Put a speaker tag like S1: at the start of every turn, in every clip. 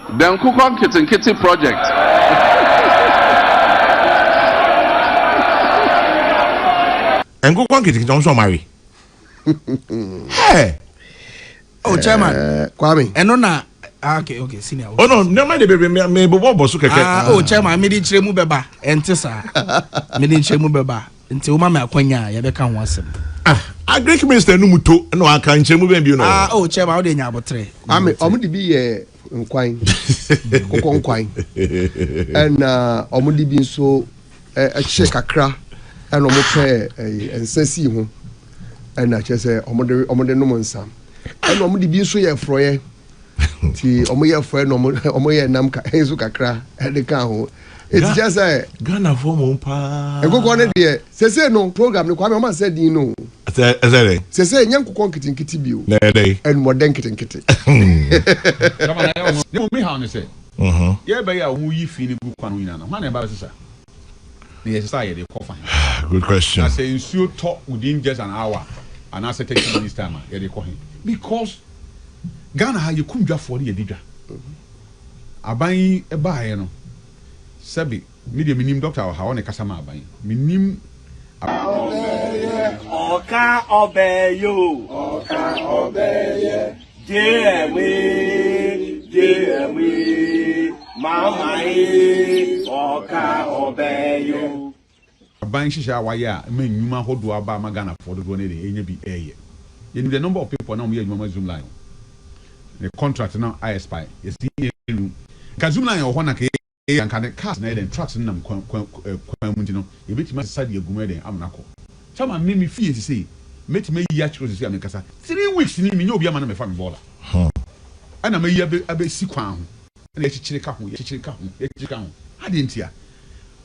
S1: The Nkokor Nketenkete project.
S2: Nkokor Nketenkete also marry. Hey.
S3: Oh, Chairman.
S4: Kwame.
S3: Enona. Okay, senior.
S2: Oh no, no mind the baby me bobo so keke.
S3: Oh, Chairman, me di chiremu beba. Ente sa. Me di chiremu beba. Ente o ma me akwanya ya beka ho asem.
S2: Agric minister no muto no aka nchemu be bi no.
S3: Oh, Chairman, o de nya abotre.
S4: Ame omo di bi ye nkwan. Kokon nkwan. And omo di bi nso che kakra. And omo pe ensesi ho. And na chese omo de no nsam. And omo di bi nso ye froye. Ti omo ye froye no omo ye nam ka enso kakra e de ka ho. It's just
S2: Ghana for mo pa.
S4: Nkokor ne de sese no program no Kwame o ma say din no. Sese Nkokor Nketenkete bio.
S2: Na dey.
S4: And modern Nketenkete.
S5: Come on, me how ne say. Yeah, be ya wo yi fi ni gu kwanu ina na. Hwan na ba sesa. Na yes say dey call fine.
S2: Good question.
S5: I say you talk within just an hour and I say 30 minutes time ya dey call him. Because Ghana ha yekundwa for ye didwa. Aban e ba ye no. Sabi media minim doctor ha won e kasa ma aban. Minim
S6: Oka obeyo Jemi Mama Oka obeyo
S5: aban shisha waya me nyuma hodo aba ma Ghana for do ne dey enye bi eye. You know the number of people now we use Zoomlion. The contract now I expire. You see ka Zoomlion o hona ke and can the cars na den trucks nam kwan mundi no e betima side aguma den amnako chama me fie say metime yi achiro say amekasa 3 weeks ni me nye obi ama na me fa me bola ana me yi abe si kwan ho na ye chichire ka ho ade ntia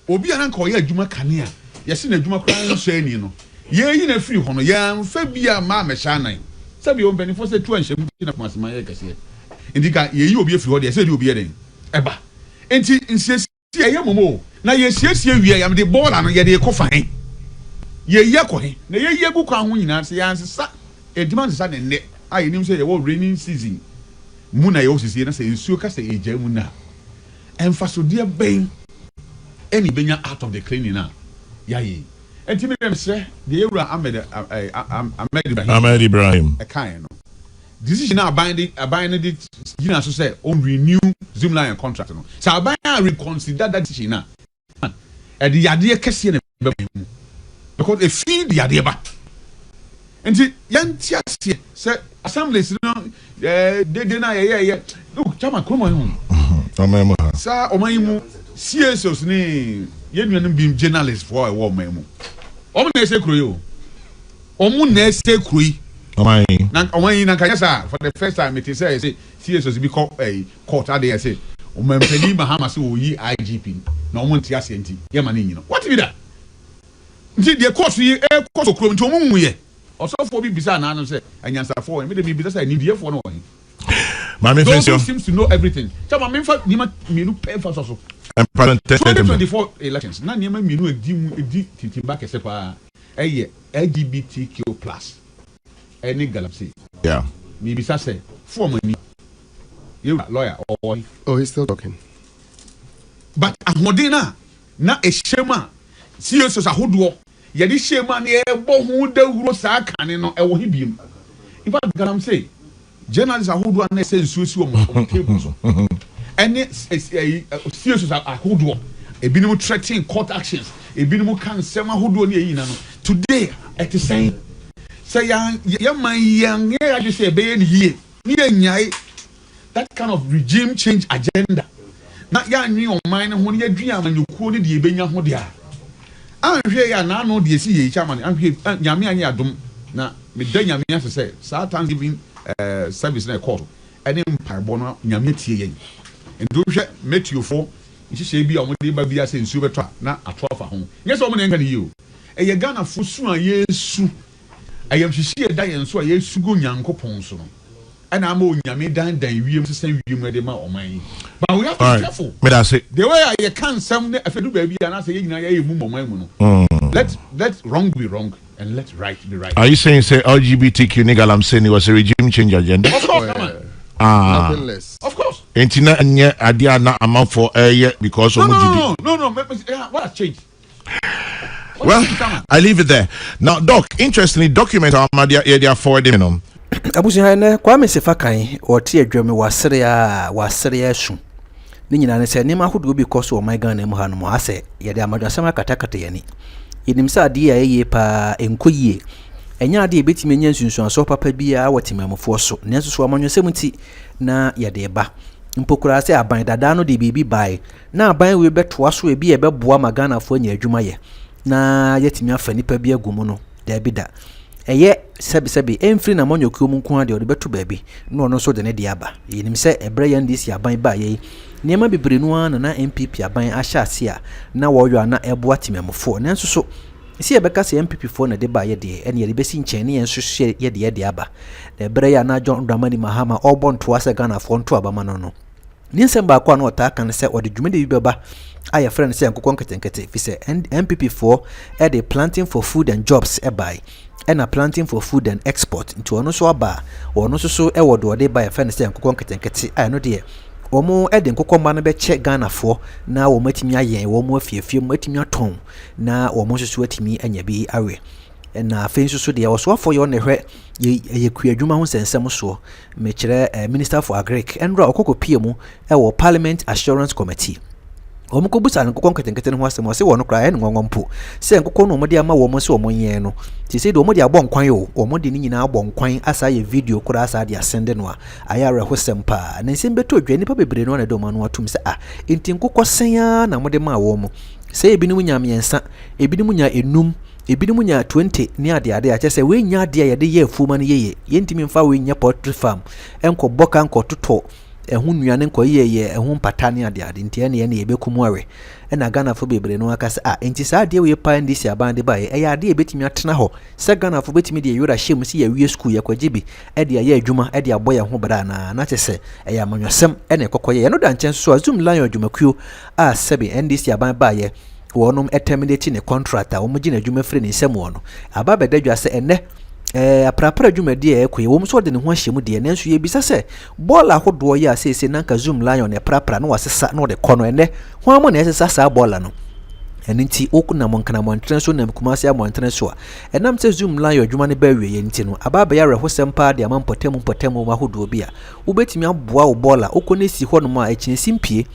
S5: obi ana nka o ye adwuma kane a ye se na adwuma kran so ani no ye yi na free ho no ya mfa bia ma me sha nan sabi o benefo say tu anhyem na masema ye kase indika ye yi obi free ho de say de obi ye den eba enti nsiesie ye momo na ye siesie wie yam de bola no ye de kofan ye ko he na ye gu kwan ho nyina se yan sesa edima sesa ne ne ayi nim se ye wo raining season mu na ye osisi na se nsuo ka se eja mu na emfaso de ben eni benya out of the cleaning na ya ye enti me se de ewura Ahmed Ibrahim e kan no decision now binding the you know so say on renew Zoomlion contract no so aban reconsider that decision na e the yade kese na because e feed the yade ba enti yanti ase say assemblies no de na ye look chama kromo hu
S2: omemu ha
S5: sa omaimu CSOs ni ye nuanum bi journalists for e wo omaimu omo na ese kroyo omo na ese kroyi
S2: Omai
S5: na kanyasa for the first time it is say CSOs be called a court ade say o mempeni Mahama say o yi IGP na o monti ase enti ye ma ne nyino what be that nti the court yi court okrom nti o mu ye osofo bi bisa na anu say anyansa for me de bi bisa say ni die for no won
S2: Mami Fensio
S5: seems to know everything chama me fa ni ma mienu pe fa so
S2: and present
S5: 2024 elections na ni ma mienu edi titimba kese pa eye LGBTQ+ any galaxy.
S2: Yeah.
S5: Maybe say for money. You lawyer or
S4: he's still talking.
S5: But a modena na a shema. See us as a hoodwo. Yadi shema ne bo hu de wuro sa kan no e wo hibiem. In fact, Galam say journalists are hoodwo na say nsuosi o table so. Any serious as a hoodwo. E binom threatening court actions. E binom kan sema hoodwo ne yi na no. Today at the same say young I just say be here. That kind of regime change agenda. Not young me on mine when you dream and you quoted the Benya Hodia. I'm here now know the CA chairman. I'm here Yami Adum. Now, me then Yami has to say, Satan giving service in a court. And then Parbona Yamiti. And do met you for she say be on the baby as in super trap, not a 12 at home. Yes, woman can you. A Yagana Fusu yesu. I am she dying so I used to go Nkokor so. And I'm on Yami dan we am to send you medema or mine. But we have to be careful. The way I can't some if I do baby and I say you let wrong be wrong and let right be right.
S2: Are you saying say LGBTQ nigga I'm saying it was a regime change agenda?
S5: Of course,
S4: nothing less.
S5: Of course.
S2: Entina nye adia na amanfo because of
S5: no. What has changed?
S2: Well, I leave it there. Now, Doc, interestingly, document Amadia area for them.
S7: Abusiane Kwame Sefa kan o tie adwam wasere asu. Ni nyina ne se nema hodo bi koso o my Ghana mu hanom ase ye de amadwasem akatakata yani. Yenim sa ade ya ye pa enkoyie. Enya ade betime nya nsunsun so papa bia watimamfo so. Nenso so amanwasem ti na ye de ba. Mpokura se aban dada no de bibi bai. Na aban we betoa so e bi e beboa magana fo nya adwuma ye. Na yetimi afa nipa bi agumu no. Da bi da. Eye sebi emfiri na monyokuo mu nko ade odebeto baabi no no so de ne de aba yenim se ebre ya NDC aban ba ye niema bebre no na MPP aban ahya ase a na woyo na ebo atimemfo nanso so si ebeka se MPP fo na de ba ye de ene ye besi nchen ne yenso ye de aba ebre ya na John Dramani Mahama obonto ase Ghana fo nto aba ma no ni nsem ba kwa na ota kan se ode dwume de bi beba aye friend se Nkokor Nketenkete fi se MPP for the planting for food and jobs by and a planting for food and export into ono so aba ono so ewo do de by friend se Nkokor Nketenkete I no de omo ede Nkokor ma no be che Ghana for na wo matimi ayen wo mo afiefie mo matimi aton na wo mo so atimi anya bi awe na afenso so de wo so afo yo ne hwe ye kuadwuma ho sensem so me kire Minister for Agric Enra okokopie mu ewo Parliament Assurance Committee omuko busa Nkokor Nketenkete no asem o se wo no kra en ngwongwompo se Nkokor no mode ama wo mo se wo monyen no ti se do mo de abonkwan yo wo mo de ni nyina abonkwan asa ye video kura asa de asende no a ayare hosem pa na nsem beto odwa nipa bebre no na do ma no atum se enti Nkokor senya na mo de ma wo mo se ebi ni munya miensa ebi ni munya enum ebi ni munya 20 ni ade a chese we nya ade ye de ye afuma no ye yentimi mfa we nya poultry farm enko boka enko toto ehun nuane nko ye ehun patane ade nti ene ebekumu awe ena Ghana fo bebre no aka se enti sa ade we pa NDC abande ba ye ade ebetimi atena ho se Ghana fo betimi de yura hye si ya wie school ya kwajibi ede ya adwuma ede aboye ho bra na chese eya manwasem ene kokoye no da nchen so Zoomlion adwumakuo sebi NDC abande ba ye wonom terminate ne contract wo mugina adwuma free ne nsem wo no aba bedadwa se ene aprapra adwuma de ekoye wo mso de ne ho ahyemu de nanso ye bisa se bola hodo ye asese nanka Zoomlion ne aprapra no wasesa no de kono ene ho amo na esesa sa bola no enti okuna monkana montren so na kumase amontren so enam se Zoomlion adwuma ne ba wie ye nti no aba ba yare hosem pa de amampotemu ma hodo bi a wo betimi aboa wo bola okone si ho no ma echinsi mpie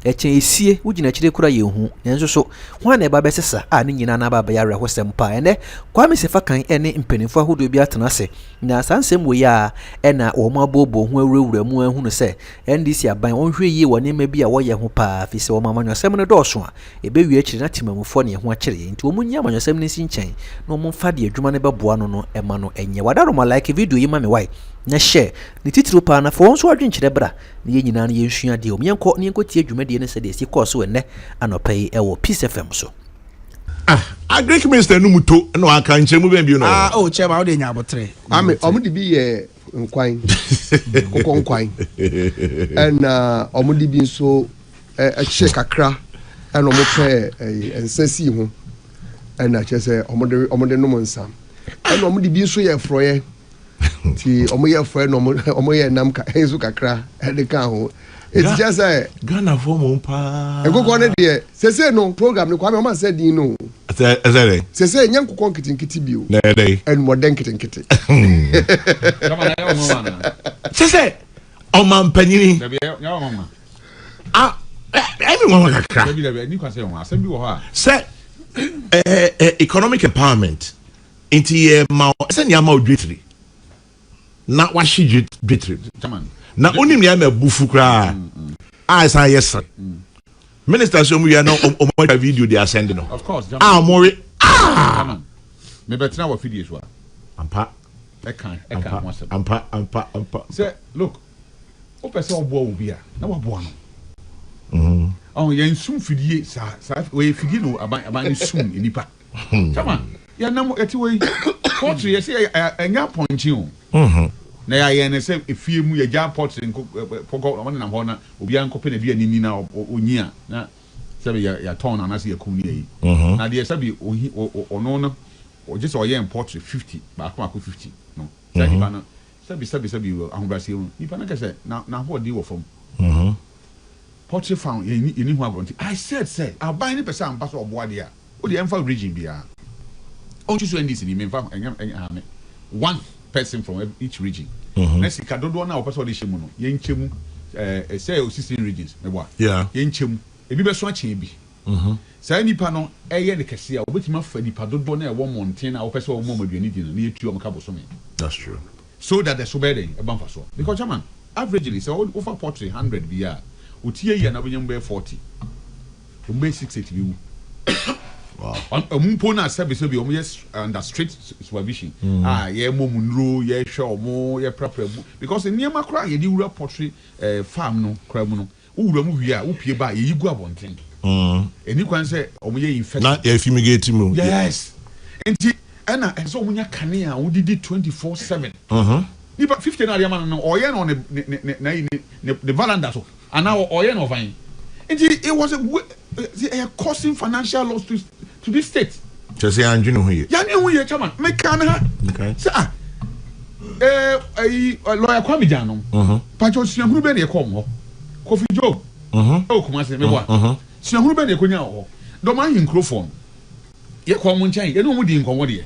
S7: echen esie ugina chire kura yehu nenso so ho na eba besesa ne nyina na baba yare hosem pa ene Kwame Sefa kan ene mpenifo ahodo bi atena se na sansem wo ya ena wo ma bobo ho awurawura mu ahunu se NDC aban onhwe yi woni ma bi a wo ye ho pa fi se wo ma manwasem ne dooso a ebe wie chire na timamufo ne ho akire nti wo munya manwasem ne si nchen no mo mfa de adwuma ne beboa no ema no enye wadaro ma like video yi ma me why na share ni titiri pa na fo nso adwenkyere bra na ye nyina na ye nsua de o menko tie dwumade ne se de si course ene anopai ewo Peace FM so
S2: Agric Minister no muto no aka nkyemu ben bi no
S3: chema wo de nya abotre
S4: ame omudi bi ye nkwan Nkokor nkwan omudi bi nso che kakra omo pe ensasi ho chese omode no monsa omudi bi nso ye froye ti omoye fo no omoye nam ka enso kakra de ka ho it's just
S2: Ghana for mo pa
S4: Nkokor ne de sese no program ne Kwame o ma se din no sese nya Nkokor Nketenkete bio
S2: na dey
S4: en modern Nketenkete
S5: Kama na yo mama
S2: sese o man panyini
S5: ya mama
S2: emi mo kakra
S5: ni kwa se won asem bi wo ha
S2: se economic empowerment inti ma se nya ma odwetri na washi dwetri na onim ya na bufu kra sa yes minister so mu ya na o video they are sending no
S5: of course
S2: more
S5: me betina wa video so
S2: ampa
S5: e kan
S2: ampa
S5: say look o pese obo obi a na wa bo no yen sum fidie sa we fidie no aban sum enipa chama ya na eti we poetry ye say enya ponchi o na ya yen se efie mu ya ja poetry Nkokor no na ho na obi an kope na bi anini na onyia na sabi ya ton na se ya kum ni yi na de sabi ono no o je so ye poetry 50 ba ko 50 no sabi ba na sabi ahobrase nipa na kese na ho di wo fom Poultry farm in who I said, I'll buy any percent pass of Wadia. Oh, the Enfa region be a. Oh, just NDC, the main farm, and one person from each region. Next, I don't know person the Shimuno, Yenchemu, say 16 regions.
S2: Yeah.
S5: Yenchemu, a bit of swatching be. Say any panel, a yen cassia, which my friend, Padobona, 1 Montana, or person, moment you need near to your cabo.
S2: That's true.
S5: So that there's so bad a bumper so. Because, man, averagely, so over poultry 100 BR. Utie ya na benyam 40. Umbe 60 view.
S2: Wow.
S5: Mumpo na service be omo under strict supervision. Ye momunro, ye hwe omo, ye prapra mu. Because niema kra ye di wura poultry farm no kra mu no. Wura mu wi a upie ba ye yigu abonten. Eni kwan se omo ye infect. Na
S2: ye fumigate mu.
S5: Yes. Enti na enso omo nya kane a wodidi 24/7. Nipa 50 na ariama no oye no ne valanda so. And now oil no fine. It was a causing financial loss to this state.
S2: Just say Andrew no here.
S5: Ya ni here chairman. Me kan ha.
S2: Okay.
S5: Sir. Lawyer Kwame Jano. Pacho siahuru be na ekom ho. Kofi Joe. O kuma se me boa. Siahuru be na ekonya ho. Do man microphone. Ye kom nchan. Ye no mu di nkonwo de.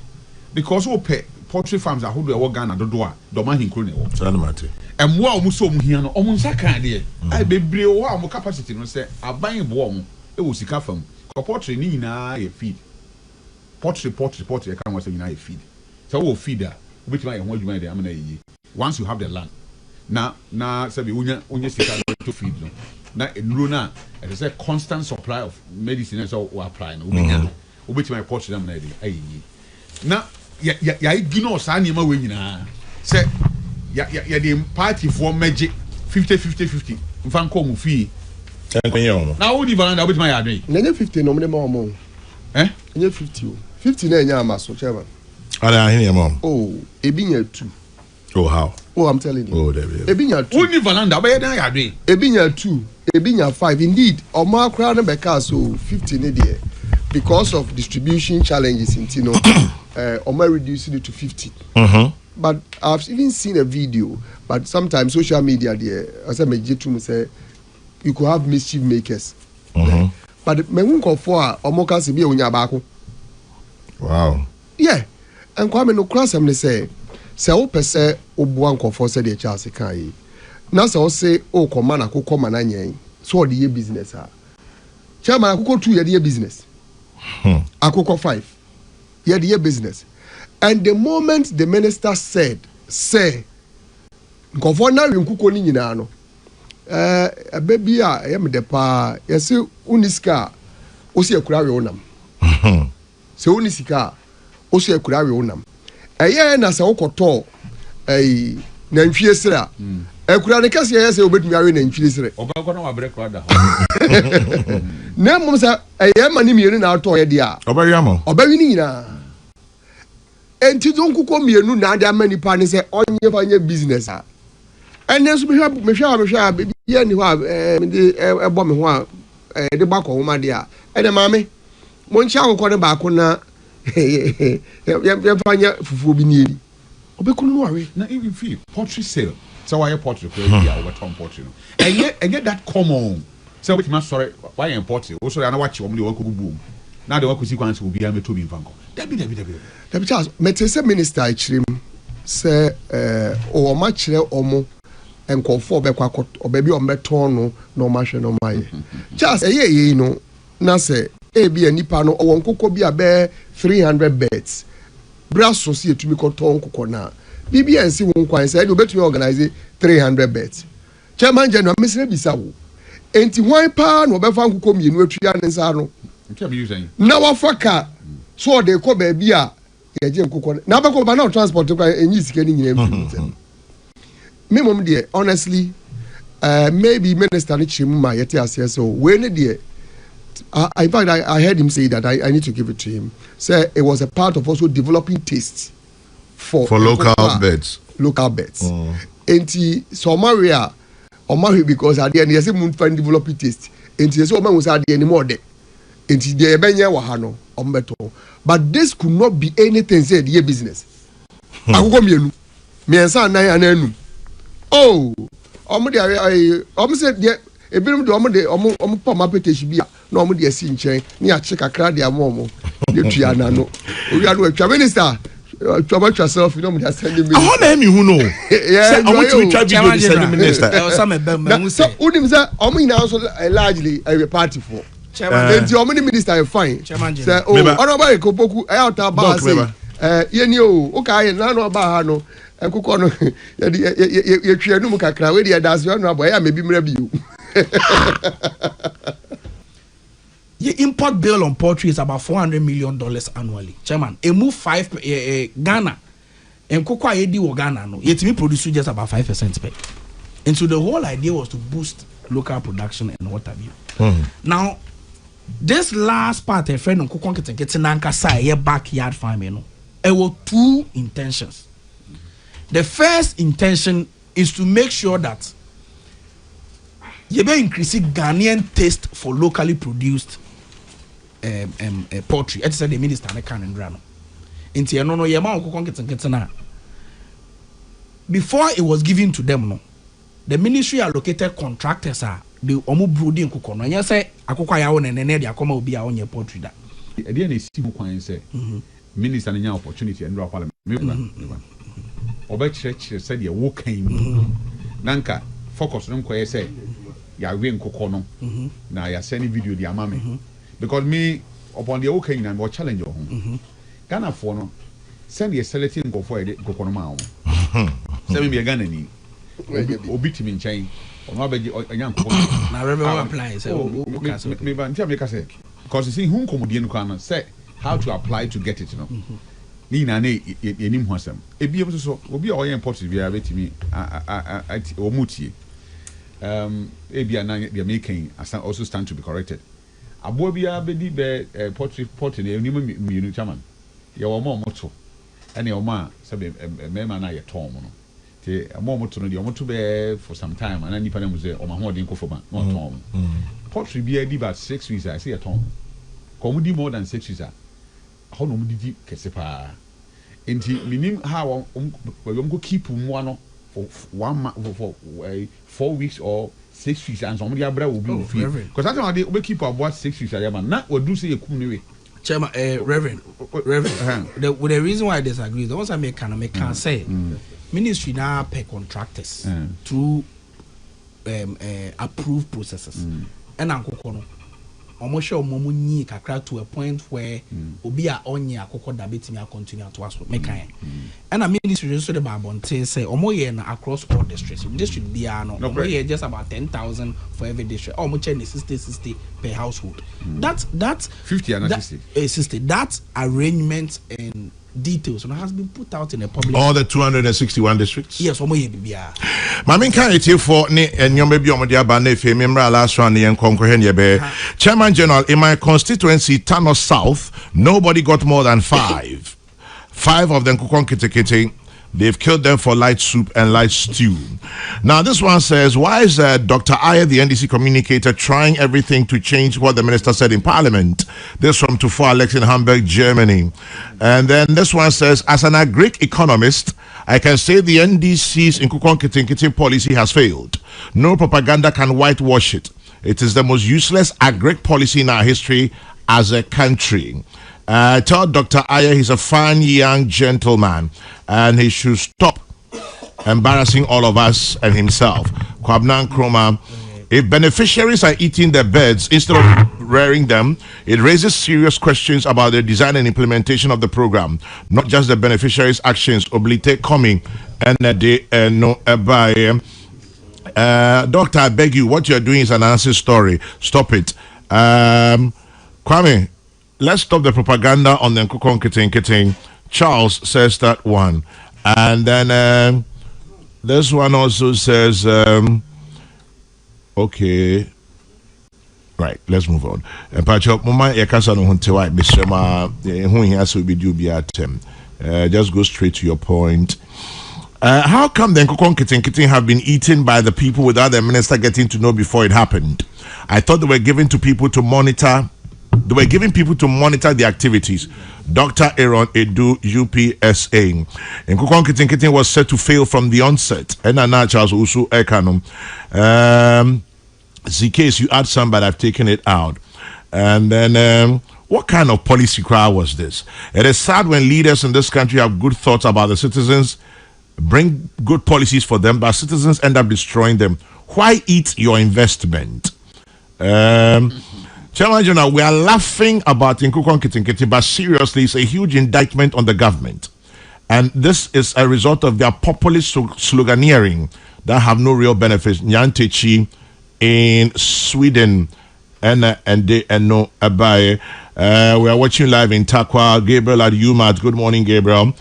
S5: Because we pay poultry farms ahodo e wo Ghana dodo a do man hinkro ne wo.
S2: Sanamate.
S5: Emwa omu so omu hia no omu nsa kan de ai bebre wo omu capacity no se aban bo omu e wo sika fam poultry ni nyina ye feed poultry e kan wase nyina ye feed so wo feed a obitima ye ho adwuma de amana ye once you have the land na se be unya sika to feed no na enuro na it is a constant supply of medicine so we apply no obitima ye poultry amana de ayi na ya ignore sa niema we nyina se ya the party for magic 50 mfan ko mu fi na wo di valanda obitima ya adwen
S4: na 50 no me ma omo nye 50 na enya amaso chairman
S2: ala ahini ya mom
S4: ebi nya 2
S2: how
S4: I'm telling you
S2: there
S4: ebi nya 2
S5: wo di valanda ba ya dan ya adwen
S4: ebi nya 2 ebi nya 5 indeed omo akra na beka so 50 ne there because of distribution challenges in Tino omo reduced it to 50 But I've even seen a video. But sometimes social media, there, as I say, you could have mischief makers. But me Nkokor omoka se bi onya baako.
S2: Wow.
S4: Yeah. And Kwame no cross am say wo pese obuan Nkokor say the Charles kan yi. Na say o say o koma na akokọ ma na nyen. So o dey business ha. Chairman akokọ 2 ye dey business. Akokọ 5 ye dey business. And the moment the minister said, say, Nkokor na Nkokor ni nyina no. Baby a yem de pa, yesi uniska osi ekura we onam. Se unisika osi ekura we onam. Eye na se wokoto na nhwie sira. Ekura ne kase yesi obetumi awe na nhwie sira.
S5: Obakọ na wa break order.
S4: Na mum sa eye mani mienu na ato ye dia.
S2: Obawi amo.
S4: Obawi ni nyina. Enti Nkokor mienu na ade amani pa ne se onye fanye business a. Ene so me hwa baby ye ni ho me de ebo me ho a de ba ko homa de a ene maame mo nchi akokọ ne ba ko na ye fanya fufuo bi ni eri obekunu no awe
S5: Na if you feel poultry sale so why poultry ko bi a over ton poultry no enye that common so we must sorry why poultry o sorry na watch omo de wakogubu na de wakosi kwan se obi a meto bi mfanko dabi
S4: Charles metese minister ichirim se o ma kire omo Nkokor bekwa obebi ombeton no no ma hwe no maye Charles eye no na se ebi anipa no owo Nkokor bi abe 300 beds braso si etumi ko ton Nkokor na bibi ensi won kwan se obetumi organize 300 beds chairman general mesre bisa wo enti hwan pa no obefa Nkokor mienu atua ne nsa no na wafaka so de ko ba bi a ye je Nkokor na abeko ba na transport kwa enyi sika ni nyina mfi me mom dear honestly maybe minister ni chimu ma yete ase so we ne dear in fact I heard him say that I need to give it to him say it was a part of also developing taste for
S2: local beds
S4: enti so maria o ma because at the end yes mun find developing taste enti so o ma wo say at the end more de enti de ebenye wa ha no o mbeto but this could not be anything said business akoko mienu miensa nan ananu ɔmo de ɔmo sɛ deɛ ebinom de ɔmo pɔ ɔmo application bi a na ɔmo de esi nkyɛn ne akye kakra de ama ɔmo de tuya n'ano owia no atwa minister twaba twa selfie na ɔmo de asɛn de mi.
S2: ahɔ na emi hu no sɛ ɔmo tumi twa video de sɛ minister.
S4: so wonim sɛ ɔmo nyinaa nso largely ɛyɛ party for. nti ɔmo ni minister yɛ fine sɛ o ɔnɔba yɛ kopoku ɛyà ɔta baa se yɛni o ɔka yɛ nanu ɔba ha no nkokɔ no yɛ twi ɛnum kakra wei de yɛ daasi ɔnu abɔ ɛyà mɛbi mmerɛ bi o.
S3: The import bill on poultry is about $400 million annually. Chairman, a move Ghana and Nkokor AD or Ghana no. Yet me produce just about 5% pay. And so the whole idea was to boost local production and what have you. Now, this last part, a friend of Nkokor Nketenkete Nankasa, your backyard farming, no. There were two intentions. The first intention is to make sure that you be increasing Ghanaian taste for locally produced poultry. It's the minister I can't run. Into no Nkokor Nketenkete na. Before it was given to them, no, the ministry allocated contractors the omu brooding Nkokor. No, you say akokwa ya won ene de akoma obi a onye poultry da.
S5: E dey na esi mu kwan say minister na nya opportunity and parliament. Me oba church said ye wo kan mu. Nanka focus no nkoye say ya we Nkokor no na ya send video di ama me because me upon the okay na mo challenge ho Ghana for no send ye selecting Nkokor e Nkokor no ma ho send me Ghana ni obi timi nchen ono abeji anya Nkokor
S3: na revenue apply say
S5: me ba ntia me ka say because you see hu nkomodie no kan say how to apply to get it you know ni na ne enim ho asem ebiem so obi a oye import bia betimi o mutie ebia na they making also stand to be corrected abo bia bedi be port ne enim mienu chairman ye wo mo moto ene o ma se be mema na ye ton mo no te mo moto no de o moto be for some time and nipa na mu se o ma ho de nkofo ba no ton port bia di about 6 weeks I say ye ton ko mu di more than 6 weeks how no mu di kese pa enti minim how we go keep mu ano for 1 month for 4 weeks or 6 weeks and somebody abra will be free because that time they keep about 6 weeks man na we do say you come anyway
S3: chairman reverend the reason why I disagree the ones I can say ministry now pay contractors through approved processes and Nkokor no almost sure omo nyi kakra to a point where obi a onye Akokor da betimi a continue to ask me kan and a ministry so the babonte say omo ye na across all districts bia no omo ye just about 10,000 for every district omo che 60 per household that
S5: 50 and
S3: 60 that arrangement and details has been put out in the public.
S2: All the 261 districts?
S3: Yes, omo ye bibia.
S2: Mami nkan for ne enyome bi omo de aba na efe memra last one yen konkohe ne be. Chairman General, in my constituency Tano South, nobody got more than 5. 5 of them Nkokor Nketenkete. They've killed them for light soup and light stew. Now, this one says, why is Dr. Ayeka, the NDC communicator, trying everything to change what the minister said in Parliament? This from Tufor Alex in Hamburg, Germany. And then this one says, as an agric economist, I can say the NDC's Nkokor Nketenkete policy has failed. No propaganda can whitewash it. It is the most useless agric policy in our history as a country. Tell Dr. Ayeka he's a fine young gentleman and he should stop embarrassing all of us and himself. Kwabna Nkrumah, if beneficiaries are eating their birds instead of rearing them, it raises serious questions about the design and implementation of the program, not just the beneficiaries' actions. Obliterate coming and no by doctor, I beg you, what you're doing is an answer story. Stop it. Kwame, let's stop the propaganda on the Nkokor Nketenkete. Charles says that one. And then this one also says, okay. Right, let's move on. Just go straight to your point. How come the Nkokor Nketenkete have been eaten by the people without the minister getting to know before it happened? I thought they were given to people to monitor They were giving people to monitor the activities. Dr. Aaron Edu, UPSA. Nkokor Nketenkete was set to fail from the onset. And now Charles Usu Ekanum. In case you add some, but I've taken it out. And then, what kind of policy cry was this? It is sad when leaders in this country have good thoughts about the citizens, bring good policies for them, but citizens end up destroying them. Why eat your investment? Chairman General, we are laughing about Nkokor Nketenkete, but seriously, it's a huge indictment on the government. And this is a result of their populist sloganeering that have no real benefits. Nyantechi in Sweden and no Abaye. We are watching live in Takwa. Gabriel at UMAT. Good morning, Gabriel.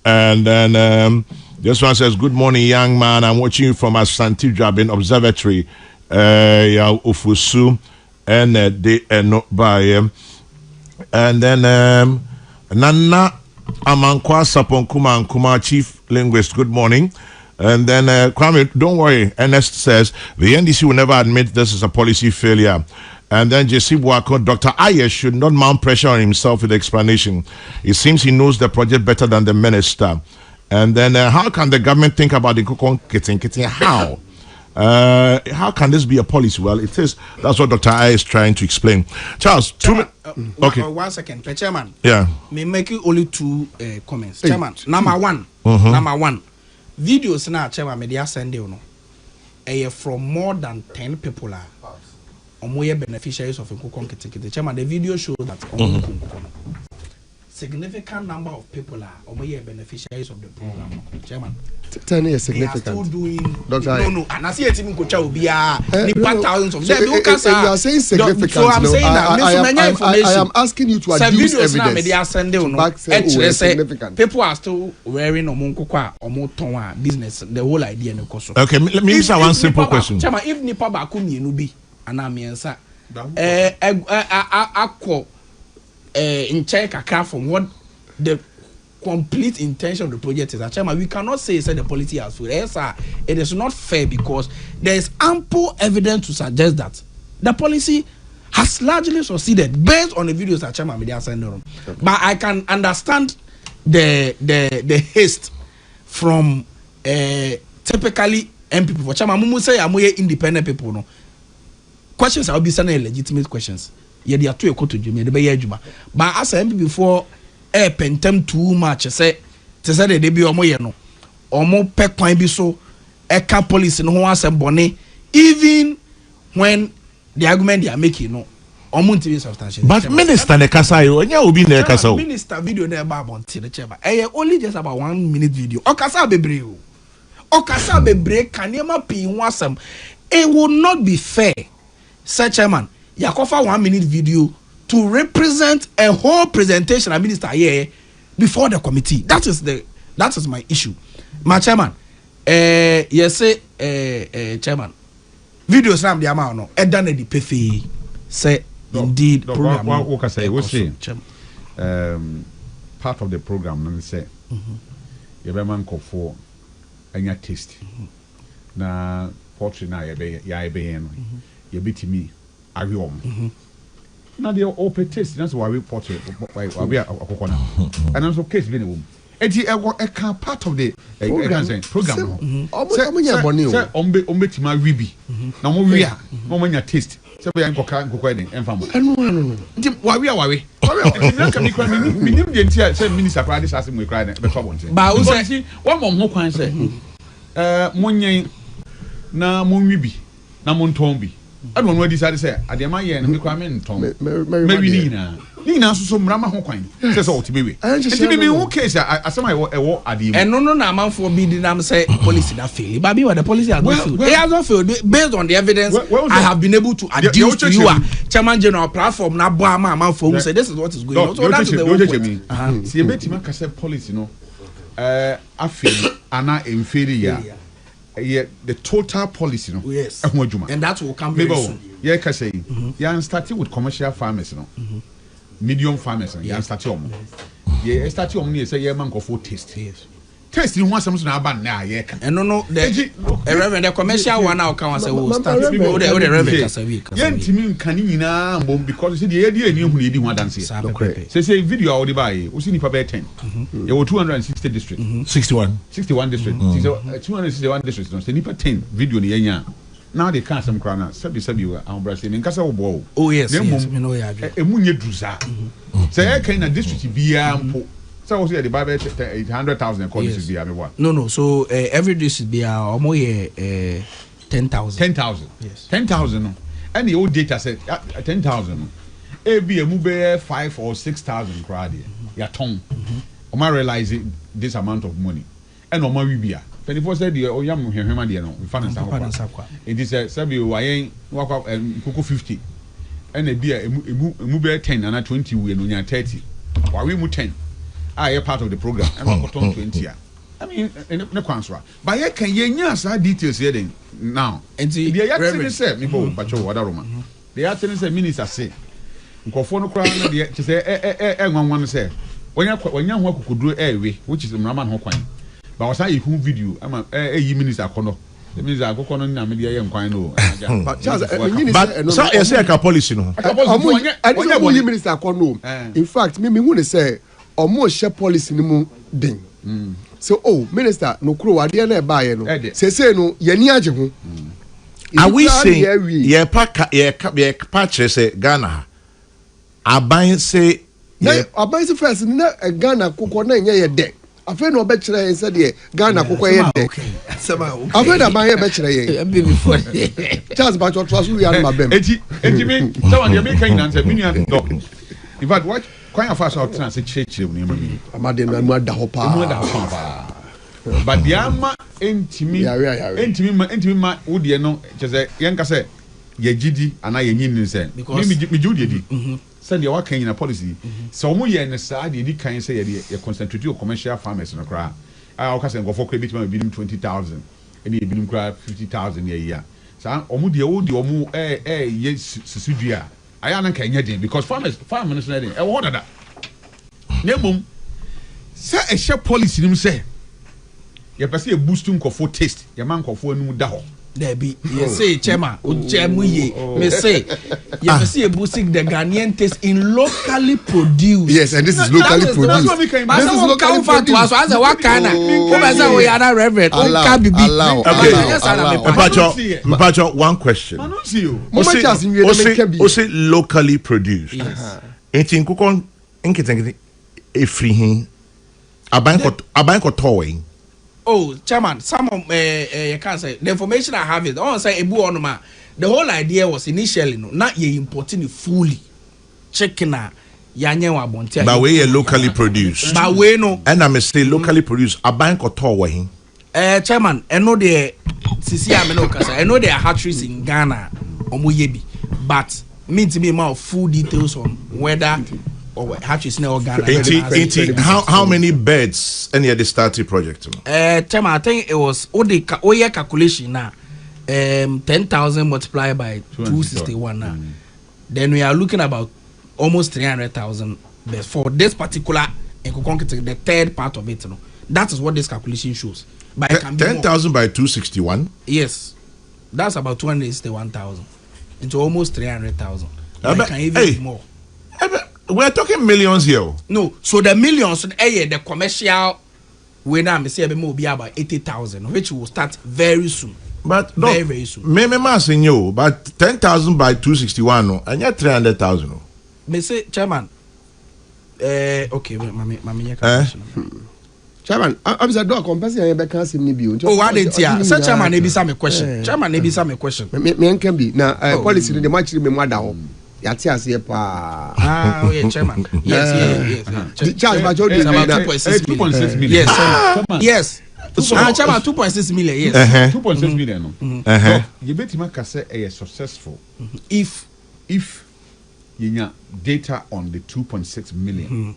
S2: And then this one says, good morning, young man. I'm watching you from Asante Drabin Observatory. Ufusu and no Baye. And then Nana Amankwa Saponkuma Nkuma, chief linguist. Good morning. And then Kwame, don't worry. Ernest says the NDC will never admit this is a policy failure. And then JC Buako, Dr. Ayeka should not mount pressure on himself with the explanation. It seems he knows the project better than the minister. And then how can the government think about the Nkokor Nketenkete? How can this be a policy? Well, it is. That's what Dr. Ayeka is trying to explain. Charles,
S3: Chairman,
S2: okay.
S3: 1 second. Chairman.
S2: Yeah.
S3: Me make you only 2 comments. Chairman, number one. Videos now, Chairman, media send you no. From more than 10 people are beneficiaries of Nkokor Nketenkete. Chairman, the video shows that significant number of people are beneficiaries of the program. Chairman,
S4: 10 years significant.
S3: They are still doing.
S4: Dr.
S3: No. And I see a team coach will be thousands of
S4: them. You are saying significant.
S3: So I'm saying that
S4: I am asking you to adduce
S3: evidence. People are still wearing Nkokor business. The whole idea.
S2: Okay, let me answer one simple question.
S3: Chairman, if Nipa Bakumi Nubi and I mean, sir, in check account from what the complete intention of the project is. Chairman, we cannot say the policy has failed. Yes, sir, it is not fair because there is ample evidence to suggest that the policy has largely succeeded based on the videos that Chairman media sent on. Okay. But I can understand the haste from typically MP people. Chairman, Mumu say I'm independent people. No questions I will be sending legitimate questions. Yeah, they are too equal to Jimmy. But as I said before, pentem too much. Say they be no or more pek point be so police no one some bonnet, even when the argument they are making no almost substantial. But
S2: Minister Nekasayo, and you will be Nekasayo.
S3: Minister video never about the chamber. Only just about 1 minute video. Okasa bebre. Okasa bebre can never be one. It would not be fair, Sir Chairman. Yakofa 1 minute video to represent a whole presentation of minister here before the committee. That is my issue. My chairman, yes, chairman. Videos now the amount no. Done the PFE say indeed program.
S5: What can I say? We say part of the program. Let me say, you be man Nkokor any taste. Na portrait na you be you be to me. Now they open taste. That's why we portrait. Why we are and also case be the woman. A part of the program. Say ombe tima wibi. Na mo wi a mo manya taste. Say be Nkokor den enfama. No. Why we? You can be crying. Minim dey tia say minister cry this as we cry be trouble.
S3: But we say
S5: one mom ho kwan say monyen na mon wibi na mon tombi. I don't know decide say adema ye na me kwa me nton maybe nina so mrama ho kwan say so otibewe enti me who case asema ewo adema
S3: and no na manfo bi di nam say policy that fail but be what the policy has not failed. It has not failed based on the evidence I have been able to adduce to you chairman general platform na bo ama manfo who say this is what is going on. So that's the way
S5: see betima ka say policy no afeli ana emferi ya. Yeah, the total policy, no.
S3: Yes. And that will come very soon.
S5: Yeah, can say. Yeah, starting with commercial farmers, no. Medium farmers, yeah, starting on. Yeah, starting on. Say, yeah, man, go for taste. Yes. test in one something about now, Ayeka.
S3: And no, the reverend, the commercial one now can say, oh, start the reverend as a week.
S5: Yen Timin Canina, because the idea knew who did one dance. Say video or the buy, was in Papa 10. There were 260 districts.
S2: 61
S5: districts. 261 districts. The Nipa 10 video in Yanya. Now they can't some crana. Sabi, I'm Brazil in Casa Bow.
S3: Oh, yes, we know ya.
S5: A Munya Druza. Say, I can a district be ample. So I was here the Bible 800,000 according to the other one.
S3: No. So every district be almost 10,000.
S5: 10,000.
S3: Yes.
S5: 10,000. And the old data said 10,000. A be a move 5 or 6,000 crowd. Ya ton. I realize this amount of money. And Oma Wibia. 24 said the Oyam Hema Diano, we found it is a Sabi Wayan walk up and Coco 50. And a beer, a move 10 and a 20 when 30. Why we move 10? I am part of the program. I'm not 20. I mean, no answer. But I can hear details here now. And the actually said, me go, but what a Roman. The actually said, minister say, Nkokor no crown, the say, one say, when you work could do away, which is the Raman Hokwan. But I was saying, who video, I'm a minister Kono. The minister of Kono in Amelia and Quino.
S4: But Charles,
S2: but so I say a policy no.
S4: I don't know minister Kono. In fact, me who say, or more share policy no ding. So, oh, minister, no crew, I dare buy no. Say no, yeni aje ho.
S2: Are we saying ye patch say Ghana? Aban say
S4: aban say first na Ghana kokor na nye ye de. Afa no be kire yen say de Ghana kokor ye de. Afa na aban ye be kire yen. Charles ba to so we are ma bem.
S5: Enti me, so on the American answer, me dog. In fact, what quite a fast out trans church name.
S4: Amade na mu da ho pa.
S5: But the ama entimi ma wo de no che yenka say ye gidi ana ye nyin say me judi di say the work in a policy so mo ye ne sa de di kan say ye concentrate on commercial farmers no kra I ka say Nkokor credit man binim 20,000 and ye binim kra 50,000 a year so omo de wo de omo ye susudua aya na kan nya den because farmers no dey e wo dada na mum say e share policy nim say you pass a boost Nkokor taste. Your man Nkokor no da ho.
S3: There be you say chema uchemu ye me say you pass a boosting the Ghanaian taste in locally produced.
S4: Yes, and this is locally produced.
S3: That's what we can. This is locally produced. As a what kind of? Who say we are not reverend?
S2: Allow. Okay. Mpacho, one question.
S5: I don't see you.
S2: Ose locally produced.
S3: Yes.
S2: Enti Nkokor Nketenkete efrihin abanko towing.
S3: Oh, chairman, some of you can't say the information I have is I say ebu onuma. The whole idea was initially not you importing it fully. Checking na yanye wa bontia.
S2: But we locally produced.
S3: But we no.
S2: And I say locally produced. A bank or towing.
S3: Chairman, I know the Sisi Amenoka. I know there are hatcheries in Ghana or Muyebi, but me to be more full details on whether. Or hatches now Ghana.
S2: How many beds any of the starting project?
S3: Chairman, I think it was Oye calculation now. 10,000 multiplied by 261 now. Then we are looking about almost 300,000 beds for this particular Nkokor, the third part of it. You know. That is what this calculation shows. But
S2: 10,000 by 261.
S3: Yes, that's about 261,000 into almost 300,000. It can even be more.
S2: We're talking millions here.
S3: No, so the millions, the commercial, we now say will be about 80,000, which will start very soon.
S2: But no,
S3: very soon.
S2: Me but 10,000 by 261, no, and yet 300,000. No.
S3: Me say, Chairman. Okay, mami,
S4: Chairman, I'm saying do a comparison here because him ni bi.
S3: Oh, why didn't you? Sir, Chairman, maybe some question. Chairman, maybe some question.
S4: Me can be now. Policy the match me mother home. Yati asiye pa.
S3: Ah, yeah, Chairman. Yes.
S4: Charles Bajo is
S3: about 2.6 million. Yes. Chairman, 2.6 million. Yes.
S5: 2.6 million. No. You bet him can say a successful.
S3: If
S5: you have data on the 2.6 million.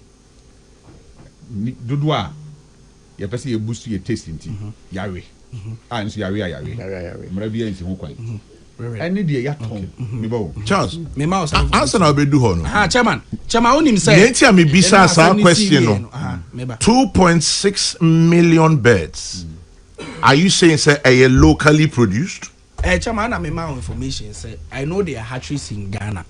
S5: Dudwa, you pass you boost your taste into Yari. And so Yari. Mravia is home. Any day yaton.
S2: Charles, answer now be do hono.
S3: Chairman, onim say.
S2: Nentia me bisa sa question no. 2.6 million birds. Are you saying say are locally produced?
S3: Chairman, I'm my information. Say I know there are hatcheries in Ghana.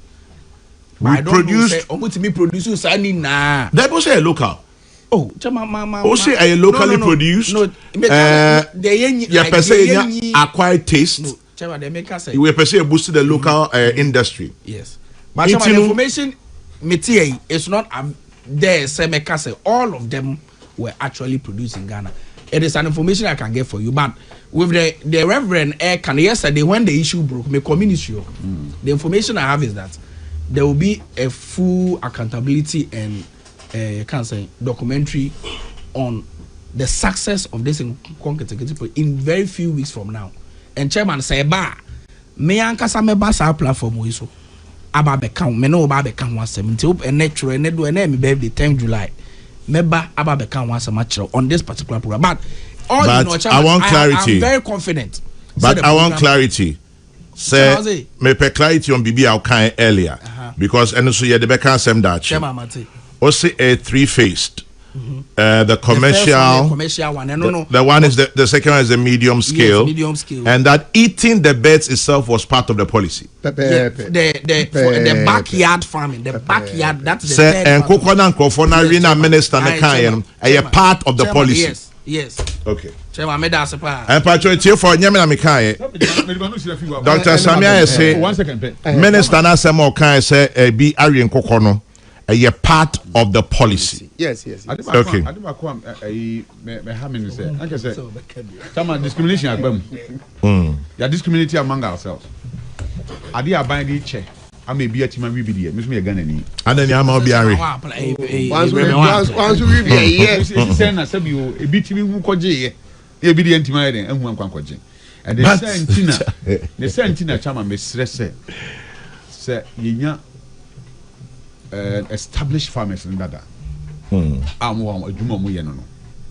S2: We
S3: I don't
S2: produced.
S3: know. Say, produce na.
S2: That was a local.
S3: Oh, Chairman,
S2: say are locally produced?
S3: No,
S2: yeah, per se acquired taste.
S3: No, Chairman, they make us say.
S2: You were per se boosted the local industry.
S3: Yes, but Chairman, the information material is not there. Say make us say all of them were actually produced in Ghana. It is an information I can get for you, but with the Reverend Ayeka yesterday when the issue broke, me community. The information I have is that there will be a full accountability and can't say documentary on the success of this Nketenkete in very few weeks from now. And Chairman say ba me ankasa me ba sa platform we so aba be count me no ba be count 170 and natural and do and me birthday 10 July. Member about the can once a match on this particular program, but all you know, Chairman,
S2: I want clarity.
S3: I'm very confident.
S2: But I want clarity. Say, me pe clarity on BB I'll kind earlier because and so yeah the back can same that. Also a three-faced. The commercial
S3: one.
S2: The one is the second one is the medium scale.
S3: Yes, medium scale.
S2: And that eating the birds itself was part of the policy.
S3: The backyard farming, the backyard. That's the
S2: Nkokor and Nkokor na rina minister na kan a part of the policy.
S3: Yes.
S2: Okay.
S3: Chairman, me da se pa.
S2: And patriotic for nyame na me kan. Dr. Samia say
S5: 1 second.
S2: Minister na say mo kan say be Ari Nkokor no a part of the policy.
S4: Yes.
S2: Okay.
S5: I say, discrimination are discriminating among ourselves. I did a binding check. I may be a team and we be here. Miss me a gun and
S2: then you are be Ari.
S4: Once we be here,
S5: send us a bit who could ye. You be the anti-matter and one conquering. And the Sentina Chama may stress say, Yinya. Established farmers in Dada. I'm one of Jumo.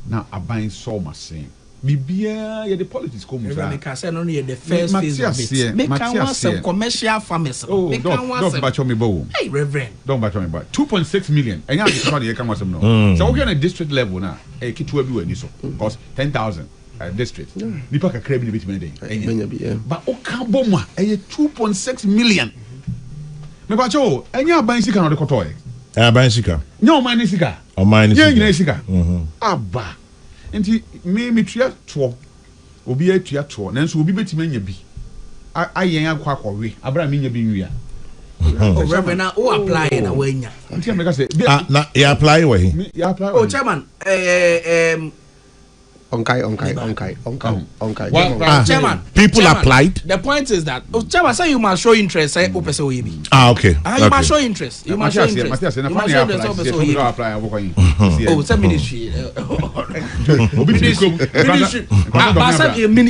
S5: Now, I buy so much saying. Bibia, the politics come with
S3: only the first phase of it. Make some commercial farmers.
S5: Oh, don't batch me bow.
S3: Hey, Reverend.
S5: Don't batch me about 2.6 million. And you have to come with some no. So we're on a district level now. A kit to everywhere. Because 10,000 district. Nipa ka crab in the bit. But Okaboma, a 2.6 million. Me bacho enya ban sika na de kotoy
S2: ban sika
S5: nya o man sika
S2: o man sika
S5: nya sika aba enti me tua to obi atua to nanso obi betima nya bi ayen akwa akọwe abra me nya bi nwia
S3: Reverend na o apply na wanya
S5: enti me ka say
S2: na you apply we
S5: you apply
S3: oh Chairman
S4: Onkai.
S3: Chairman,
S2: people applied.
S3: The point is that Chairman say you must show interest. Say opese oyebi.
S2: Okay.
S3: You must show interest. You must show interest. Oh, it's a ministry.